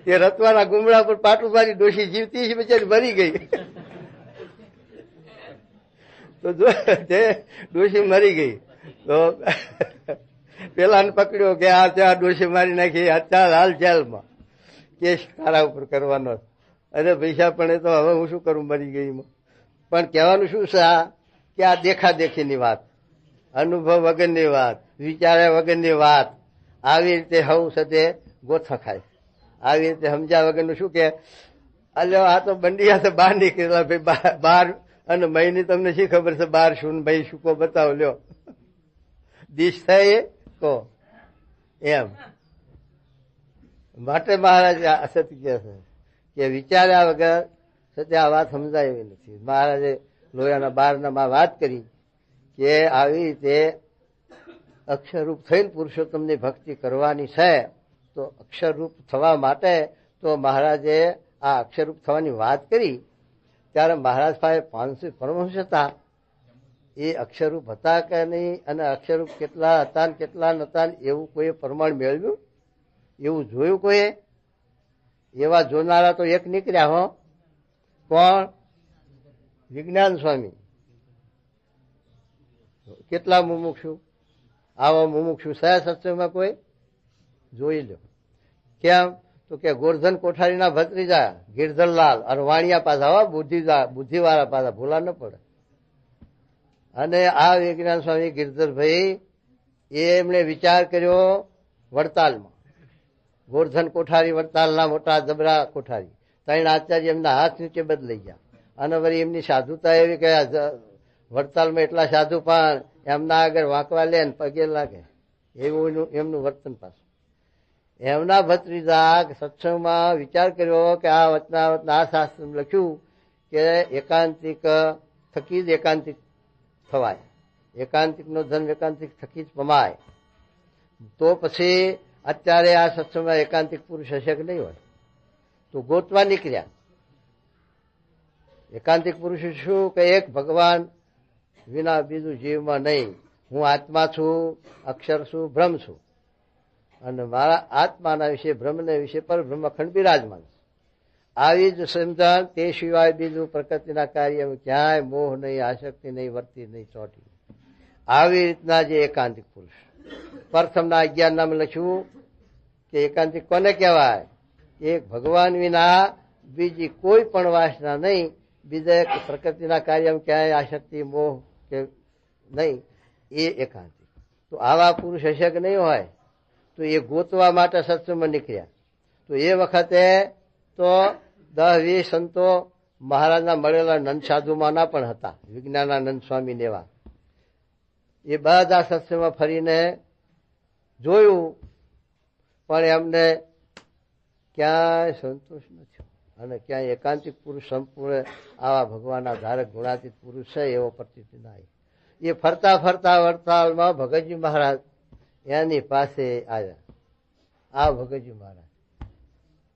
તે રતવાના ગુમડા પર પાટું મારી ડોશી જીવતી છે બિચારી મરી ગઈ. તો જો તે ડોશી મરી ગઈ તો પેલાને પકડ્યો કે આ ત્યાં ડોશી મારી નાખી, ચાલ હાલ જેલમાં, કેસ તારા ઉપર કરવાનો. અરે પૈસા પણ એ તો હવે હું શું કરું મરી ગઈ. પણ કહેવાનું શું છે આ કે આ દેખા દેખીની વાત, અનુભવ વગરની વાત, વિચાર્યા વગરની વાત, આવી રીતે હવ સાથે ગોથા ખાય. આવી રીતે સમજ્યા વગરનું શું કે અલ્યો આ તો બંડિયા તો બહાર નીકળેલા ભાઈ બહાર, અને મહિની તમને શી ખબર છે બહાર શું ભાઈ શું કો બતાવો લ્યો દિશ થાય એ કહો એમ. માટે મહારાજ સત્ય કહે છે કે વિચાર્યા વગર સત્ય આ વાત સમજાય એવી નથી. મહારાજે લોયાના 12 વાત કરી કે આવી રીતે અક્ષરરૂપ થઈને પુરુષોત્તમની ભક્તિ કરવાની છે. તો અક્ષરરૂપ થવા માટે તો મહારાજે આ અક્ષરરૂપ થવાની વાત કરી ત્યારે મહારાજ પાસે 500 પરમહંસ હતા. એ અક્ષરરૂપ હતા કે નહીં અને અક્ષરરૂપ કેટલા હતા ને કેટલા નતા એવું કોઈ પ્રમાણ મેળવ્યું, એવું જોયું કોઈ? એવા જોનારા તો એક નીકળ્યા. હો કોણ? વિજ્ઞાન સ્વામી. કેટલા મુમુક્ષુ? આવા મુમુક્ષુ સયા સત્સંગમાં કોઈ જોઈ લો. કેમ તો કે ગોરધન કોઠારીના ભત્રીજા ગિરધરલાલ અને વાણિયા પાછા હવા બુદ્ધિવાળા પાછા ભૂલા ન પડે. અને આ વિજ્ઞાન સ્વામી ગિરધરભાઈ એમણે વિચાર કર્યો વડતાલમાં. ગોરધન કોઠારી વડતાલના મોટા જબરા કોઠારી 3 આચાર્ય એમના હાથ નીચે બદલાઈ ગયા. અને વળી એમની સાધુતા એવી કે વડતાલમાં એટલા સાધુ પણ એમના આગળ વાંકવા લે ને પગે લાગે એવું એમનું વર્તન પાછું. એમના ભત્રીજા સત્સંગમાં વિચાર કર્યો કે આ વચનાવતના આ શાસ્ત્ર લખ્યું કે એકાંતિક થકી જ એકાંતિક થવાય, એકાંતિકનો જન્મ એકાંતિક થકી જ પમાય. તો પછી અત્યારે આ સત્સંગમાં એકાંતિક પુરુષ હશે કે નહીં હોય? તો ગોતવા નીકળ્યા. એકાંતિક પુરુષ શું કે એક ભગવાન વિના બીજું જીવમાં નહીં, હું આત્મા છું, અક્ષર છું, બ્રહ્મ છું, અને મારા આત્માના વિશે બ્રહ્મને વિશે પરબ્રહ્મ અખંડ બિરાજમાન. આવી જ સમજણ, તે સિવાય બીજું પ્રકૃતિના કાર્ય ક્યાંય મોહ નહીં, આસક્તિ નહીં, વર્તી નહીં, ચોટી. આવી રીતના જે એકાંતિક પુરુષ. પ્રથમના 11 નામ લખ્યું કે એકાંતિક કોને કહેવાય? એક ભગવાન વિના બીજી કોઈ પણ વાસના નહીં, બીજા પ્રકૃતિના કાર્યમાં ક્યાંય આસક્તિ મોહ કે નહીં, એ એકાંતિક. તો આવા પુરુષ હશે કે નહીં હોય? તો એ ગોતવા માટે સત્સંગમાં નીકળ્યા. તો એ વખતે તો 10-20 સંતો મહારાજના મળેલા નંદ સાધુમાંના પણ હતા, વિજ્ઞાનાનંદ સ્વામી ને એવા. એ બધા સત્સંગમાં ફરીને જોયું પણ એમને ક્યાંય સંતોષ ન થયો. અને ક્યાંય એકાંતિક પુરુષ સંપૂર્ણ આવા ભગવાનના ધારક ગુણાતીત પુરુષ છે એવો પ્રતીતિ નહીં. એ ફરતા ફરતા વડતાલમાં ભગતજી મહારાજ એની પાસે આવ્યા. આ ભગતજી મહારાજ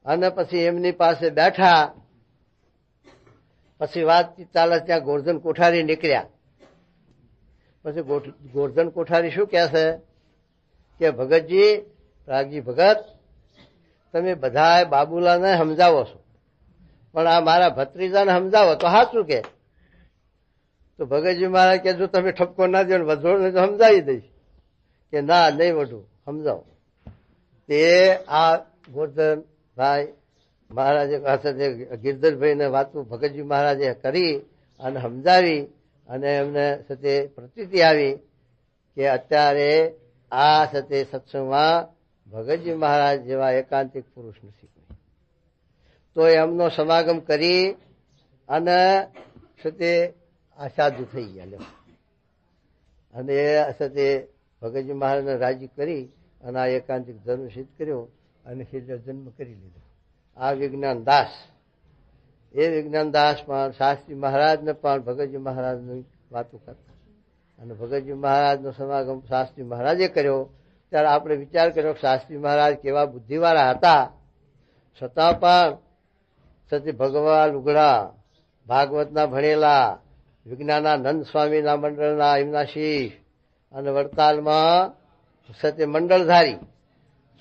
અને પછી એમની પાસે બેઠા. પછી વાતચીત ચાલે ત્યાં ગોરધન કોઠારી નીકળ્યા. પછી ગોરધન કોઠારી શું કહે છે કે ભગતજી, રાગજી ભગત, તમે બધા બાબુલાને સમજાવો છો, પણ આ મારા ભત્રીજાને સમજાવો તો સાચું કે. તો ભગતજી મહારાજ કે જો તમે ઠપકો ના દો ને વધો ને તો સમજાવી દઈશ. કે ના, નહીં વઢું, સમજાવો. તે આ ગોરધન ભાઈ મહારાજે ગિરધરભાઈને વાતું ભગતજી મહારાજે કરી અને સમજાવી અને એમને સાથે પ્રતીતિ આવી કે અત્યારે આ સાથે સત્સંગમાં ભગતજી મહારાજ જેવા એકાંતિક પુરુષ નથી કોઈ. તો એમનો સમાગમ કરી અને સાથે આ સાધુ થઈ ગયા. અને એ સાથે ભગતજી મહારાજને રાજી કરી અને આ એકાંતિક ધર્મ સિદ્ધ કર્યો અને છેલ્લો જન્મ કરી લીધો. આ વિજ્ઞાન દાસ, એ વિજ્ઞાન દાસ પણ શાસ્ત્રી મહારાજને પણ ભગતજી મહારાજની વાતો કરતા. અને ભગતજી મહારાજનો સમાગમ શાસ્ત્રી મહારાજે કર્યો. ત્યારે આપણે વિચાર કર્યો કે શાસ્ત્રી મહારાજ કેવા બુદ્ધિવાળા હતા, છતાં પણ સતી ભગવાન લુગડા, ભાગવતના ભણેલા, વિજ્ઞાનાનંદ સ્વામીના મંડળના એમના શિષ્ય અને વડતાલમાં સત્ય મંડળધારી,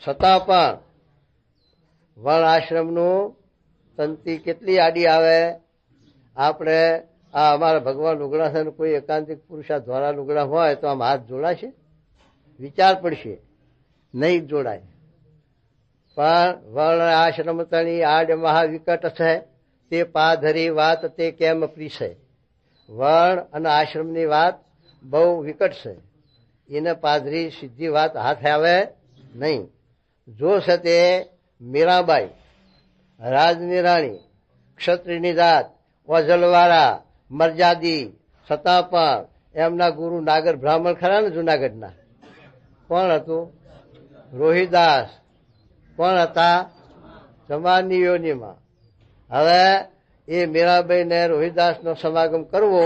છતાં પણ વર્ણ આશ્રમનું તંતિ કેટલી આડી આવે. આપણે આ અમારા ભગવાન લુગડા છે, કોઈ એકાંતિક પુરુષા દ્વારા લુગડા હોય તો આમ હાથ જોડાશે? વિચાર પડશે, નહીં જોડાય. પણ વર્ણ આશ્રમ તણી આડ મહાવિકટ છે, તે પાધરી વાત તે કેમ પ્રીસે. વર્ણ અને આશ્રમની વાત બહુ વિકટ છે, એને પાધરી સીધી વાત હાથ આવે નહીં. જો છે તે મીરાબાઈ, રાજની રાણી, ક્ષત્રિયની જાત, ઓઝલવાળા, મર્યાદી, છતાં પણ એમના ગુરુ નાગર બ્રાહ્મણ ખરા ને જુનાગઢના, કોણ હતું? રોહિદાસ. કોણ હતા? સમાજની યોનીમાં. હવે એ મીરાબાઈ ને રોહિદાસનો સમાગમ કરવો,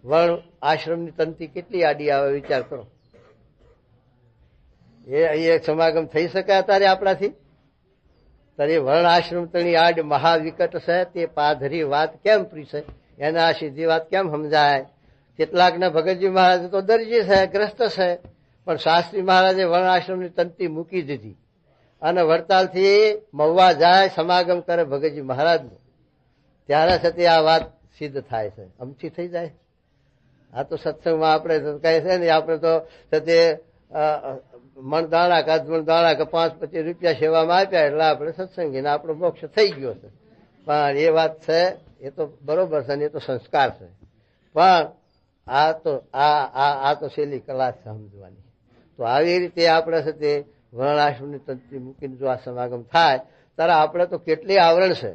વર્ણ આશ્રમની તંતિ કેટલી આડી આવે વિચાર કરો. એ સમાગમ થઈ શકે અત્યારે આપણાથી? ત્યારે વર્ણ આશ્રમ તણી આડ મહાવિકટ છે, તે પાધરી વાત કેમ પ્રીસે. એને આ સીધી વાત કેમ સમજાય? કેટલાકને ભગતજી મહારાજ તો દરજી છે, ગ્રસ્ત છે, પણ શાસ્ત્રી મહારાજે વર્ણ આશ્રમની તંતિ મૂકી દીધી અને વડતાલથી મહુવા જાય, સમાગમ કરે ભગતજી મહારાજનું. ત્યારે છતાં આ વાત સિદ્ધ થાય છે, અમથી થઈ જાય. આ તો સત્સંગમાં આપણે કઈ છે ને, આપણે તો તે મણદાણા કે અધમણદાણા કે 5-25 રૂપિયા સેવામાં આપ્યા એટલે આપણે સત્સંગીને આપણો મોક્ષ થઈ ગયો છે. પણ એ વાત છે, એ તો બરોબર છે, એ તો સંસ્કાર છે. પણ આ તો છેલ્લી કલા છે સમજવાની. તો આવી રીતે આપણે છે તે વર્ણાશ્રમની તંત્રી મૂકીને જો આ સમાગમ થાય ત્યારે આપણે તો કેટલી આવરણ છે.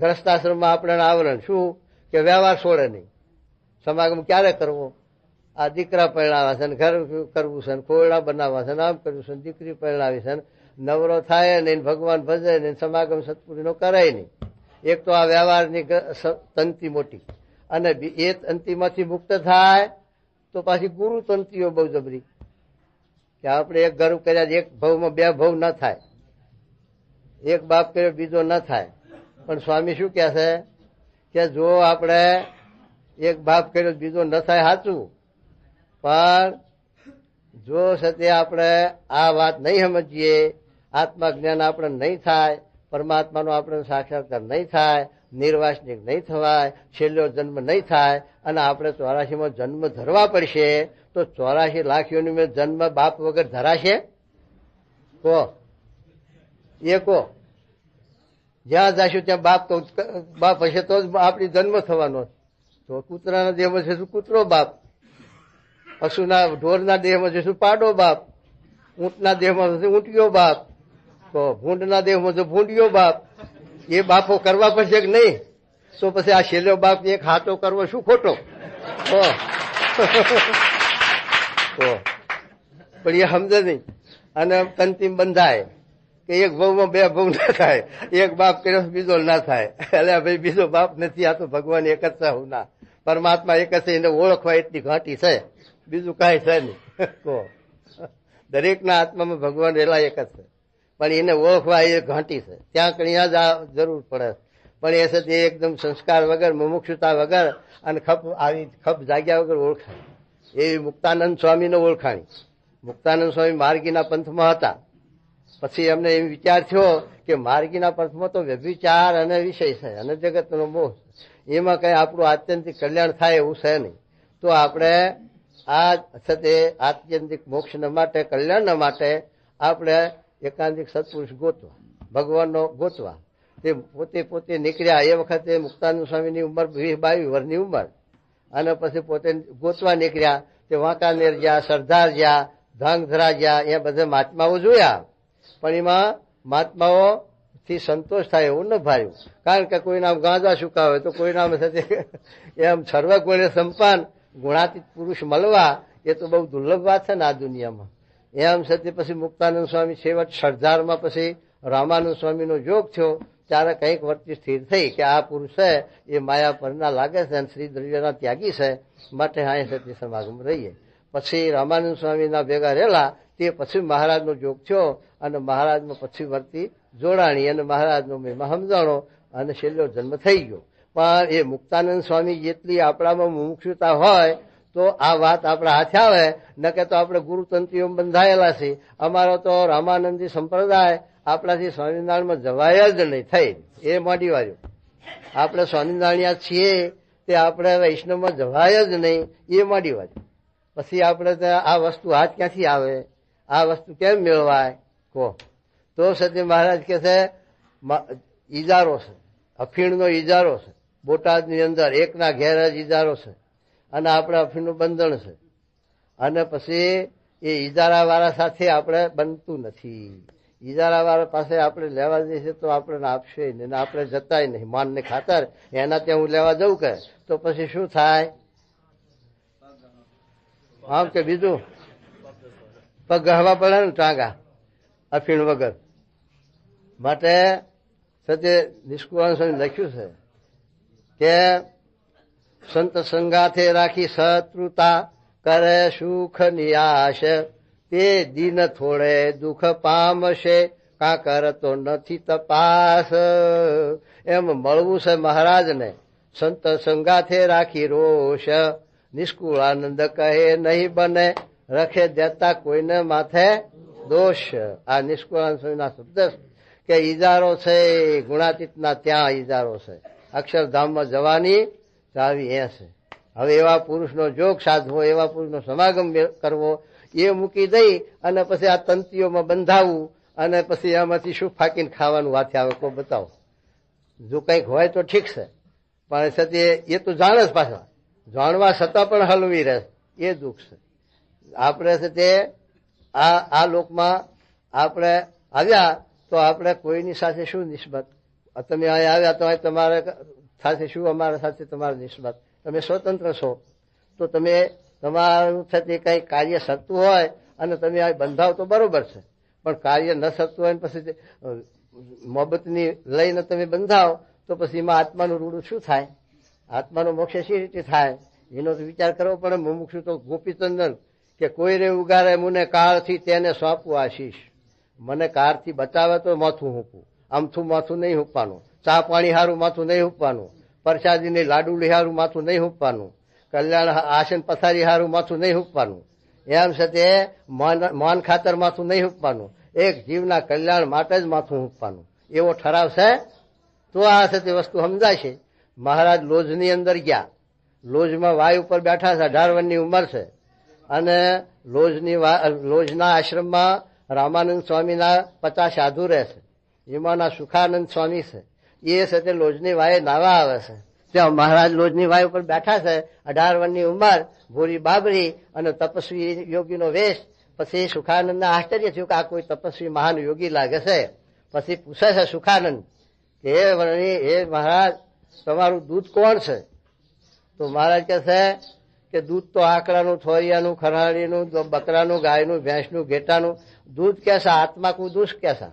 ગ્રસ્તાશ્રમમાં આપણે આવરણ શું કે વ્યવહાર છોડે નહીં. સમાગમ ક્યારે કરવો? આ દીકરા પરણાવા છે ને, ઘર કરવું છે ને, ખોરડા બનાવવા છે ને, આમ કરવું છે ને, દીકરી પરણાવી છે ને, નવરો થાય નહીં, ભગવાન ભજે નહીં, સમાગમ સત્પુરીનો કરાય નહીં. એક તો આ વ્યવહારની તંતિ મોટી, અને એ તંતિમાંથી મુક્ત થાય તો પાછી ગુરુ તંતિઓ બહુ જબરી કે આપણે એક ઘર કર્યા, એક ભવમાં 2 ભવ ન થાય, એક બાપ કર્યો બીજો ન થાય. પણ સ્વામી શું કહે છે કે જો આપણે એક બાપ કર્યો બીજો ન થાય સાચું, પણ જો સત્ય આપણે આ વાત નહીં સમજીએ, આત્મા જ્ઞાન આપણે નહીં થાય, પરમાત્માનો આપણે સાક્ષાત્કાર નહીં થાય, નિર્વાસનિક નહીં થવાય, છેલ્લો જન્મ નહીં થાય, અને આપણે 84માં જન્મ ધરવા પડશે, તો 84 લાખ યોનિમાં જન્મ બાપ વગર ધરાશે? કહો, એ કહો. જ્યાં જશું ત્યાં બાપ હશે તો જ આપણી જન્મ થવાનો. તો કૂતરાના દેહમાં જશું કૂતરો બાપ, પશુના ઢોરના દેહમાં જશું પાડો બાપ, ઊંટના દેહમાં જશું ઊંટિયો બાપ, તો ભૂંડના દેહમાં જો ભૂંડિયો બાપ. એ બાપો કરવા પડશે કે નહીં? તો પછી આ છેલ્લો બાપ એક હાથો કરવો શું ખોટો? પણ એ સમજે નહીં અને તંતી બંધાય. કે એક ભાવમાં બે ભાવ ના થાય, એક બાપ કર્યો બીજો ના થાય. એટલે ભાઈ બીજો બાપ નથી, આ તો ભગવાન એક જ છે. હું ના પરમાત્મા એક જ છે, એને ઓળખવા એટલી ઘાટી છે, બીજું કાંઈ છે નહીં. દરેકના આત્મામાં ભગવાન રહેલા એક જ છે, પણ એને ઓળખવા એ ઘાટી છે. ત્યાં કણિયા જ આ જરૂર પડે. પણ એ છે તે એકદમ સંસ્કાર વગર, મુમુક્ષુતા વગર અને ખપ જાગ્યા વગર ઓળખાય. એવી મુક્તાનંદ સ્વામીનો ઓળખાણી. મુક્તાનંદ સ્વામી માર્ગીના પંથમાં હતા. પછી એમને એમ વિચાર થયો કે માર્ગીના પંથમાં તો વ્યભિચાર અને વિષય છે અને જગતનો મોહ, એમાં કઈ આપણું આત્યંતિક કલ્યાણ થાય એવું છે નહીં. તો આપણે આ છે આત્યંતિક મોક્ષના માટે, કલ્યાણના માટે આપણે એકાંતિક સત્પુરુષ ગોતવા, ભગવાનનો ગોતવા. તે પોતે નીકળ્યા. એ વખતે મુક્તાનંદ સ્વામીની ઉંમર 22 વર્ષની ઉંમર. અને પછી પોતે ગોતવા નીકળ્યા. તે વાંકાનેર ગયા, સરદાર ગયા, ધાંગધ્રા ગયા, એ બધા મહાત્માઓ જોયા. પણ એમાં મહાત્માઓ થી સંતોષ થાય એવું ન ભાર્યું. કારણ કે કોઈ નામ ગાંજા સુકા હોય તો કોઈ નામ એમ સર્વ ગુણે સંપન્ન ગુણાતીત પુરુષ મળવા એ તો બહુ દુર્લભ વાત છે ને આ દુનિયામાં. એમ છે તે પછી મુક્તાનંદ સ્વામી છેવટ સરદારમાં પછી રામાનંદ સ્વામીનો જોગ થયો. ત્યારે કંઈક વર્તી સ્થિર થઈ કે આ પુરુષ છે એ માયા પરના લાગે છે અને શ્રી દ્રવ્યના ત્યાગી છે, માટે હા સત્ય સમાગમ રહીએ. પછી રામાનંદ સ્વામીના ભેગા રહેલા. તે પછી મહારાજનો જોગ થયો અને મહારાજમાં પછી વર્તી જોડાણી અને મહારાજનો મહિમા સમજાણો અને છેલ્લો જન્મ થઈ ગયો. પણ એ મુક્તાનંદ સ્વામી જેટલી આપણામાં મુમુક્ષુતા હોય તો આ વાત આપણા હાથે આવે. ન કે તો આપણે ગુરુતંત્રીઓ બંધાયેલા છીએ. અમારો તો રામાનંદી સંપ્રદાય આપણાથી સ્વામિનારાયણમાં જવાય જ નહીં થઈ. એ મોડી વાર્યું. આપણે સ્વામિનારાયણ છીએ તે આપણે વૈષ્ણવમાં જવાય જ નહીં, એ મોડી વાર્યું. પછી આપણે આ વસ્તુ હાથ ક્યાંથી આવે, આ વસ્તુ કેમ મેળવાય કહો? તો સત્ય મહારાજ કે છે ઈજારો છે, અફીણનો ઈજારો છે. બોટાદની અંદર એકના ઘેર જ ઈજારો છે અને આપણે અફીણનું બંધણ છે. અને પછી એ ઈજારા વાળા સાથે આપણે બનતું નથી. ઈજારા વાળા પાસે આપણે લેવા જઈએ તો આપણને આપશે ને, આપણે જતાય નહીં માનને ખાતર. એના ત્યાં હું લેવા જઉં કે તો પછી શું થાય? આમ કે બીજું પગ ગહવા પડે ને ટાંગા અફીણ વગર. માટે સત્ય નિષ્કુળાનંદ સ્વામી લખ્યું છે કે સંત સંગાથે રાખી શત્રુતા કરે સુખ નિયાશ, તે દિન થોડે દુઃખ પામશે કા કરતો નથી તપાસ. એમ મળવું છે મહારાજને સંત સંગાથે રાખી રોષ. નિષ્કુળાનંદ કહે નહીં બને રખે દેતા કોઈને માથે દોષ. આ નિષ્કુળાનંદ સ્વામીના શબ્દ કે ઈજારો છે ગુણાતીતના, ત્યાં ઈજારો છે. અક્ષરધામમાં જવાની ચાવી એ છે. હવે એવા પુરુષનો જોગ સાધવો, એવા પુરુષનો સમાગમ કરવો, એ મૂકી દઈ અને પછી આ તંતીઓમાં બંધાવવું અને પછી આમાંથી શું ફાકીને ખાવાનું વાથે આવે કોઈ બતાવો. જો કંઈક હોય તો ઠીક છે, પણ છતાં એ તો જાણે જ પાછા, જાણવા છતાં પણ હલવી રહે, એ દુઃખ છે. આપણે છે તે આ લોકમાં આપણે આવ્યા તો આપણે કોઈની સાથે શું નિસ્બત? તમે અહીં આવ્યા તો તમારે સાથે શું, અમારા સાથે તમારી નિસ્બત? તમે સ્વતંત્ર છો તો તમે તમારું થતી કઈ કાર્ય સરતું હોય અને તમે આ બંધાવ તો બરોબર છે, પણ કાર્ય ન સરતું હોય પછી મોહબ્બતની લઈને તમે બંધાવ તો પછી એમાં આત્માનું રૂડું શું થાય? આત્માનો મોક્ષ શી રીતે થાય? એનો તો વિચાર કરવો પડે. મુમુક્ષુ તો ગોપીચંદન કે કોઈ રે ઉગારે મુને કાળથી તેને સોંપવું આશીષ. મને કાળથી બચાવે તો માથું હૂંપવું, આમથું માથું નહીં હૂંપવાનું, ચા પાણી હારું માથું નહીં હૂંપવાનું, પ્રસાદીની લાડુલી હારું માથું નહીં હૂંપવાનું, કલ્યાણ આસન પથારી હારું માથું નહીં હૂંપવાનું. એમ છે તે માન ખાતર માથું નહીં હૂંપવાનું, એક જીવના કલ્યાણ માટે જ માથું હૂંપવાનું. એવો ઠરાવ છે તો આ છે તે વસ્તુ સમજાય છે. મહારાજ લોજની અંદર ગયા. લોજમાં વાય ઉપર બેઠા છે, 18 વર્ષની ઉંમર છે. અને લોજના આશ્રમમાં રામાનંદ સ્વામીના 50 સાધુ રહે છે. એમાંના સુખાનંદ સ્વામી છે. એ છે તે લોજની વાય નાવા આવે છે. ત્યાં મહારાજ લોજની વાય ઉપર બેઠા છે, 18 વર્ષની ઉંમર, ભૂરી બાબરી અને તપસ્વી યોગીનો વેશ. પછી સુખાનંદને આશ્ચર્ય થયું કે આ કોઈ તપસ્વી મહાન યોગી લાગે છે. પછી પૂછે છે સુખાનંદ કે હે મહારાજ, તમારું દૂધ કોણ છે? તો મહારાજ કહે છે કે દૂધ તો આકડાનું, થોરિયાનું, ખરાડીનું, બકરાનું, ગાયનું, ભેંસનું, ઘેટાનું દૂધ કેસા, આત્મા કો દુષ કેસા.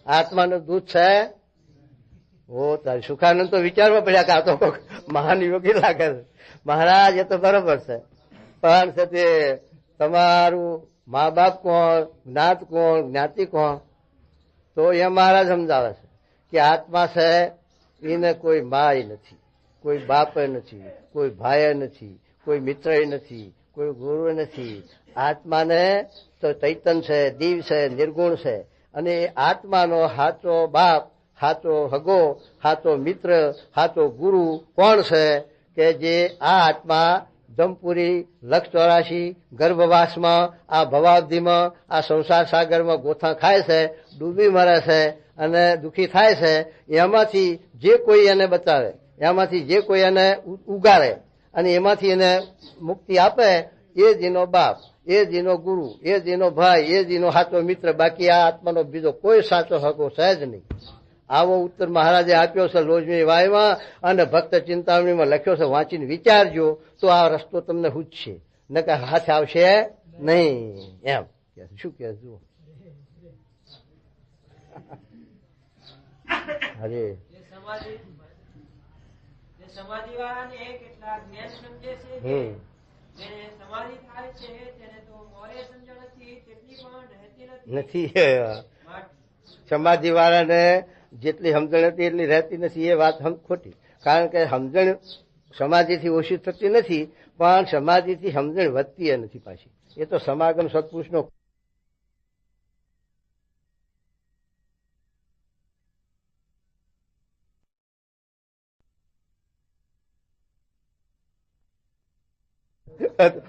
આત્માનું દૂધ છે. ઓ તારે સુખાનંદ તો વિચારવા પડ્યા કે આ તો કોઈક મહાન યોગી લાગે છે. મહારાજ એ તો બરોબર છે, પણ છે તે તમારું મા બાપ કોણ, જ્ઞાત કોણ, જ્ઞાતિ કોણ, તો એ મહારાજ સમજાવે છે કે આત્મા છે એને કોઈ માય નથી, કોઈ બાપ નથી, કોઈ ભાઈ નથી, કોઈ મિત્ર નથી, કોઈ ગુરુ નથી. આત્માને તો ચૈતન છે, દીવ છે, નિર્ગુણ છે. અને આત્માનો હાચો બાપ, હાચો હગો, હાચો મિત્ર, હાચો ગુરુ કોણ છે? કે જે આ આત્મા જમપુરી, લક્ષ 84 ગર્ભવાસમાં, આ ભવાબ્ધિમાં, આ સંસાર સાગરમાં ગોથા ખાય છે, ડૂબી મરે છે અને દુઃખી થાય છે. એમાંથી જે કોઈ એને બચાવે, એમાંથી જે કોઈ એને ઉગારે અને એમાંથી એને મુક્તિ આપે, એ જ એનો બાપ, એ જ એનો ગુરુ, એ જ એનો ભાઈ, એ જ એનો સાચો મિત્ર. બાકી આ આત્માનો બીજો કોઈ સાચો હકો છે જ નહીં. આવો ઉત્તર મહારાજે આપ્યો છે લોજમી વાયમાં અને ભક્ત ચિંતામણીમાં લખ્યો છે. વાંચીને વિચારજો તો આ રસ્તો તમને હુજશે, નકર હાથ આવશે નહીં. એમ શું કે જુઓ. અરે સમાધિ વાળાને કેટલાક જ્ઞાન સમજે છે જેને સમાધિ થાય છે તેને તો મોરે સમજણ નથી, તેટલી પણ રહેતી નથી. સમાધિ વાળાને જેટલી સમજણ હતી એટલી રહેતી નથી, એ વાત ખોટી. કારણ કે સમજણ સમાધિથી ઓછી થતી નથી, પણ સમાધિથી સમજણ વધતી નથી પાછી. એ તો સમાગમ સત્પુરુષનો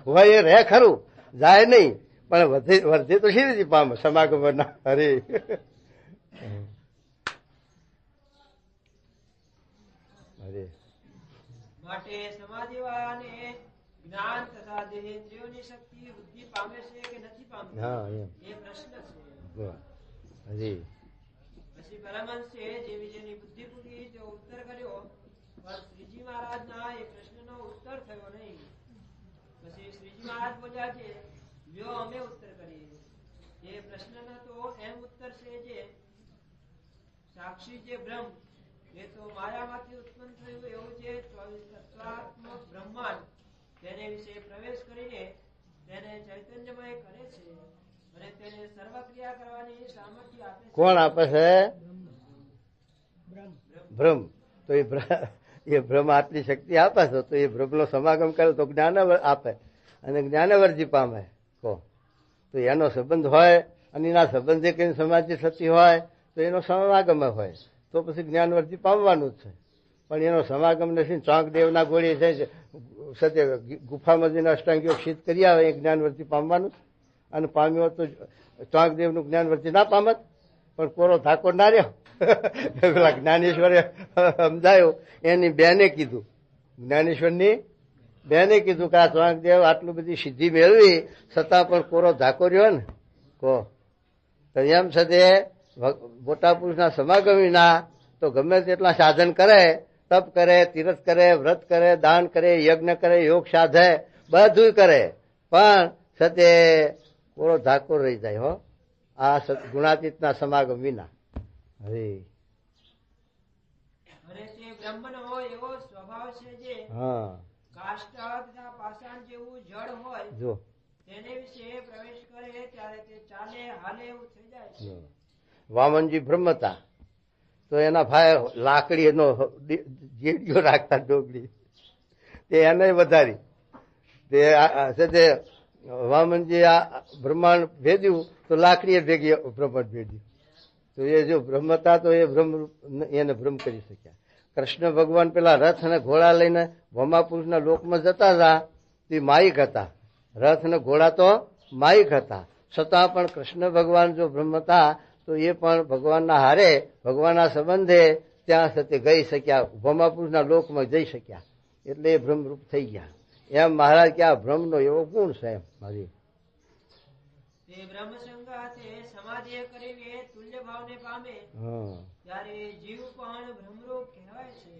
હોય. એ રહે ખરું, જાય નહીં, પણ વધે તો શી રીતે પામે સમાગમ ના. અરે માટે સમાધિ વાળાને જ્ઞાન તથા દેહેન્દ્રિયોની શક્તિ વૃદ્ધિ પામે છે કે નથી પામતી, એ પ્રશ્ન છે. પછી પરમહંસે જે વિજયની બુદ્ધિ પૂરી જો ઉત્તર કર્યો, પણ શ્રીજી મહારાજના એ પ્રશ્નનો ઉત્તર થયો નહીં. પછી શ્રીજી મહારાજ બોલ્યા છે, લ્યો અમે ઉત્તર કરીએ. એ પ્રશ્નનો તો એમ ઉત્તર છે જે સાક્ષી જે બ્રહ્મ, એ તો માયામાંથી ઉત્પન્ન થયું એવું જે તત્વાત્મક બ્રહ્માંડ, તેને વિશે પ્રવેશ કરીને તેને ચૈતન્યમય કરે છે અને તેને સર્વક્રિયા કરવાની સામર્થ્ય આપે છે. કોણ આપે છે? બ્રહ્મ. તો એ બ્રહ્મ આટલી શક્તિ આપે છે, તો એ બ્રહ્મનો સમાગમ કરે તો જ્ઞાન આપે અને જ્ઞાનવર્જી પામે. કહો તો એનો સંબંધ હોય અને એના સંબંધે કઈ સમાધિ થતી હોય તો એનો સમાગમ હોય, તો પછી જ્ઞાનવર્જી પામવાનું જ છે. પણ એનો સમાગમ નથી. ચાંકદેવના ગોળી છે સત્ય ગુફામાં જઈને અષ્ટાંગીઓ સિદ્ધ કરી આવે, એ જ્ઞાનવર્તી પામવાનું. અને પામ્યો તો ચાંકદેવનું જ્ઞાનવર્તી ના પામત, પણ કોરો ધાકો ના રહ્યો. પેલા જ્ઞાનેશ્વરે સમજાયો, એની બેને કીધું, જ્ઞાનેશ્વરની બેને કીધું કે આ ચાંકદેવ આટલું બધી સિદ્ધિ મેળવી છતાં પણ કોરો ધાકો રહ્યો ને. કહો તો એમ છે તે મોટા પુરુષના સમાગમ વિના તો ગમે તેટલા સાધન કરે, તપ કરે, તીર્થ કરે, વ્રત કરે, દાન કરે, યજ્ઞ કરે, યોગ સાધે, બધું કરે, પણ સતે કોરો ધાકો રહી જાય. હો આ ગુણાતીતના સમાગમ વિના. હવે અને તે બ્રહ્મનો એવો સ્વભાવ છે જે કાષ્ઠ તથા પાષાણ જેવું જળ હોય, જો તેને વિશે પ્રવેશ કરે ત્યારે તે ચાલે હાલે એવું થઈ જાય છે. વામનજી બ્રહ્મ હતા, તો એના ભાઈ લાકડી એનો જેડીઓ રાખતા ડોગડી, તે એને વધારી. તે વામનજી આ બ્રહ્માંડ ભેદ્યું તો લાકડીએ ભેગી બ્રહ્માંડ ભેદ્યું. તો એ જો બ્રહ્મ હતા તો એ બ્રહ્મ એને બ્રહ્મ કરી શક્યા. કૃષ્ણ ભગવાન પેલા રથ અને ઘોડા લઈને ભમાપુરુષના લોકમાં જતા હતા, તે માયિક હતા. રથ અને ઘોડા તો માયિક હતા, છતાં પણ કૃષ્ણ ભગવાન જો બ્રહ્મ હતા તો એ પણ ભગવાનના હારે, ભગવાનના સંબંધે ત્યાં સાથે ગઈ શક્યા, ભમાપુરુષના લોકમાં જઈ શક્યા, એટલે એ બ્રહ્મરૂપ થઈ ગયા. એમ મહારાજ કે આ બ્રહ્મનો એવો ગુણ છે. એમ મારી બ્રહ્મ સંગાથે સમાધિ કરી તુલ્ય ભાવને પામે ત્યારે જીવ પણ બ્રહ્મરૂપ કહેવાય છે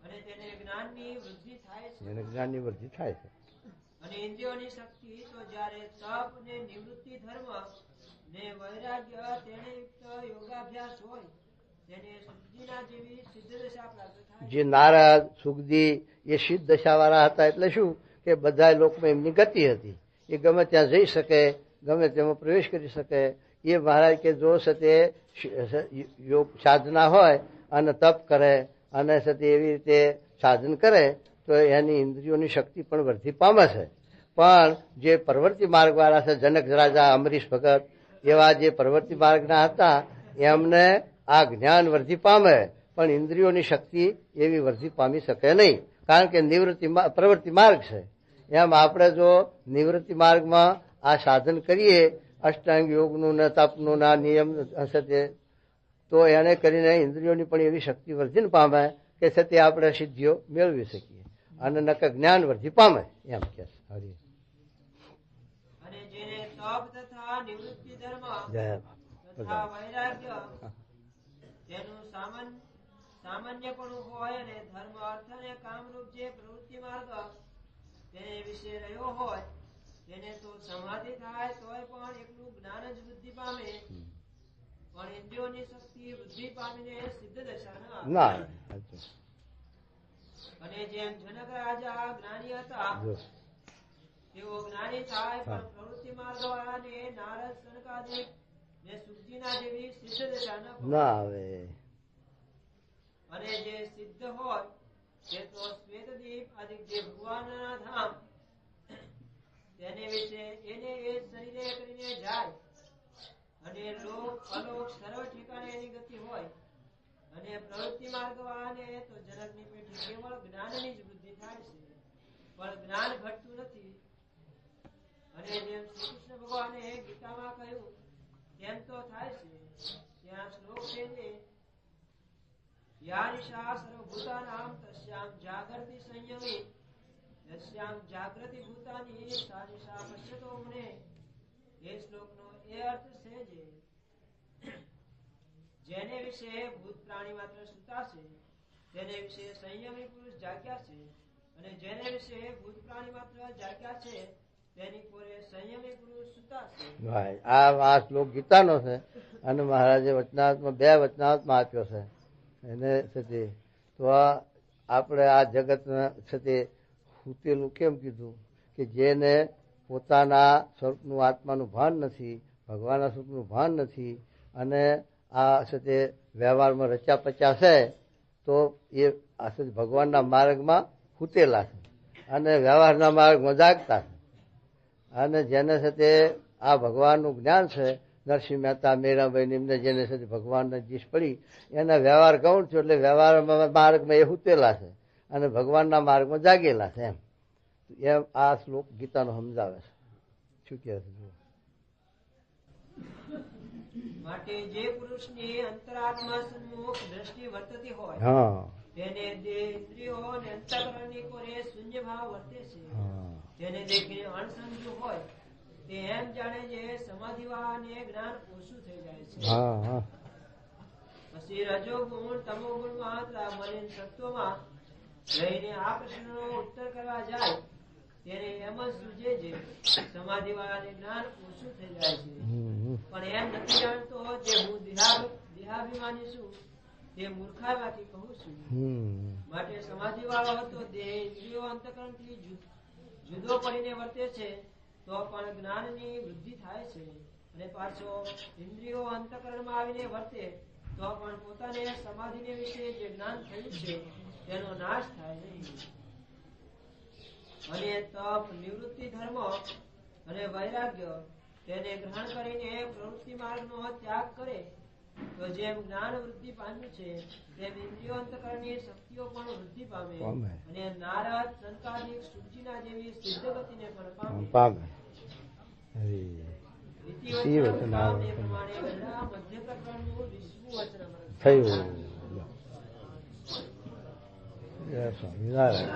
અને તેને જ્ઞાનની વૃદ્ધિ થાય છે. એને જ્ઞાનની વૃદ્ધિ થાય છે. અને ઇન્દ્રિયોની શક્તિ તો જ્યારે તપ અને નિવૃત્તિ ધર્મ ને વૈરાગ્ય તેને યુક્ત યોગાભ્યાસ હોય તેને શુદ્ધિના જેવી સિદ્ધ દશા પ્રાપ્ત થાય. જે નારદ સુખદી એ સિદ્ધ દશાવાળા હતા એટલે શું કે બધા લોકમાં એમની ગતિ હતી, એ ગમે ત્યાં જઈ શકે, ગમે તેમાં પ્રવેશ કરી શકે. એ મહારાજ કે જો સતે યોગ સાધના હોય અને તપ કરે અને સતે એવી રીતે સાધન કરે તો એની ઇન્દ્રિયોની શક્તિ પણ વૃદ્ધિ પામે છે. પણ જે પ્રવૃત્તિ માર્ગવાળા છે, જનક રાજા, અમરીશ ભગત એવા જે પ્રવૃત્તિ માર્ગના હતા એમને આ જ્ઞાન વૃદ્ધિ પામે પણ ઇન્દ્રિયોની શક્તિ એવી વૃદ્ધિ પામી શકે નહીં, કારણ કે નિવૃત્તિ પ્રવૃત્તિ માર્ગ છે. એમ આપણે જો નિવૃત્તિ માર્ગમાં આ સાધન કરીએ અષ્ટાંગ યોગનું ને તપનું ના નિયમ હશે તે, તો એને કરીને ઇન્દ્રિયોની પણ એવી શક્તિ વર્ધિને પામે કે છતે આપણે સિદ્ધિઓ મેળવી શકીએ અને નકર જ્ઞાન વૃદ્ધિ પામે એમ કે હરી. અને જેને તપ તથા નિવૃત્તિ ધર્મ જય તથા વૈરાગ્ય તેનું સામાન્યપણું હોય અને ધર્મ અર્થ અને કામરૂપ જે પ્રવૃત્તિ માર્ગ તેને વિશે રહ્યો હોય તેને તો સમાધિ થાય તોય પણ એકલું જ્ઞાન જ વૃદ્ધિ પામે, પણ ઇન્દ્રિયોની શક્તિ વૃદ્ધિ પામીને સિદ્ધ દશા ના. અને જેમ જનક રાજા જ્ઞાની હતા તેઓ જ્ઞાની થાય પણ પ્રવૃત્તિ માર્ગ વાળાને નારદ સનકાદિક ને સુખજીના જેવી સિદ્ધ દશા ના આવે. અને જે સિદ્ધ હોય તે તો શ્વેતદીપ આદિક જે ભગવાનના ધામ તેને વિશે એને એ શરીરે કરીને જાય અને લોક અલોક સર્વ ઠેકાણે એની ગતિ હોય. અને પ્રવૃત્તિ માર્ગ વાળાને તો જનકની પેઠી કેવળ જ્ઞાનની જ વૃદ્ધિ થાય છે, પણ જ્ઞાન ઘટતું નથી. અને જેમ શ્રી કૃષ્ણ ભગવાને ગીતામાં કહ્યું તેમ તો થાય છે. ત્યાં શ્લોક છે જે યા નિશા સર્વભૂતાનામ તસ્યામ જાગૃતિ સંયમી તસ્યામ જાગૃતિ ભૂતાની સા નિશા પશ્યતો મને. એ શ્લોકનો એ અર્થ છે જે જેને વિશે ભૂત પ્રાણી માત્ર સુતા છે તેને વિશે સંયમી પુરુષ જાગ્યા છે, અને જેને વિશે ભૂત પ્રાણી માત્ર જાગ્યા છે તેની કોરે સંયમી પુરુષ સુતા છે. આ શ્લોક ગીતાનો છે અને મહારાજે વચનાવતમાં 2 વચનાવતમાં આપ્યો છે એને છે. તો આપણે આ જગતના છે સૂતેલું કેમ કીધું કે જેને પોતાના સ્વરૂપનું આત્માનું ભાન નથી, ભગવાનના સ્વરૂપનું ભાન નથી અને આ છે તે વ્યવહારમાં રચ્યા પચ્યા છે તો એ ભગવાનના માર્ગમાં સૂતેલા છે અને વ્યવહારના માર્ગમાં જાગતા છે. અને જેને છે તે આ ભગવાનનું જ્ઞાન છે, નરસિંહ મહેતા, મીરાબાઈ એમને જેને છે ભગવાનને જીસ પડી એના વ્યવહાર ગૌણ છે એટલે વ્યવહાર માર્ગમાં એ સૂતેલા છે અને ભગવાનના માર્ગમાં જાગેલા છે. એમ આ શ્લોક ગીતાનો સમજાવે છે. શું કહે છે? માટે જે પુરુષની અંતરાત્મા સન્મુખ દ્રષ્ટિ વર્તતી હોય તેને દેહ ઇન્દ્રિયો અને અંતઃકરણની કોરે શૂન્ય ભાવ વર્તે છે. તેને દેખીને અણસમજુ હોય તે એમ જાણે જે સમાધિવાળાને જ્ઞાન ઓછું થઈ જાય છે. પછી રજોગુણ તમોગુણમાં મલિન સત્વમાં રહીને આ પ્રશ્નનો ઉત્તર કરવા જાય તેને એમ જ સૂજે છે સમાધિવાળાને જ્ઞાન ઓછું થઈ જાય છે, પણ એમ નથી જાણતો જે હું દેહાભિમાની છું તે મૂર્ખામાંથી કહું છું. માટે સમાધિવાળો હતો દેહ ઇન્દ્રિયો અંતઃકરણથી જુદો પડીને વર્તે છે તો પણ જ્ઞાનની વૃદ્ધિ થાય છે, અને પાછો ઇન્દ્રિયો અંતઃકરણમાં આવીને વર્તે તો પણ પોતાને સમાધિને વિશે જે જ્ઞાન થયું છે તેનો નાશ થાય નહીં. અને તપ, નિવૃત્તિ ધર્મ અને વૈરાગ્ય તેને ગ્રહણ કરીને પ્રવૃત્તિ માર્ગનો ત્યાગ કરે તો જેમ જ્ઞાન વૃદ્ધિ પામ્યું છે તેમ ઇન્દ્રિયો અંતઃકરણની શક્તિઓ પણ વૃદ્ધિ પામે અને નારદ સંકાદિક સુખજીના જેવી સિદ્ધ ગતિને પણ પામે. પ્રમાણે બધા મધ્ય પ્રકરણનું 20મું વચન થયું. સ્વામિનારાયણ.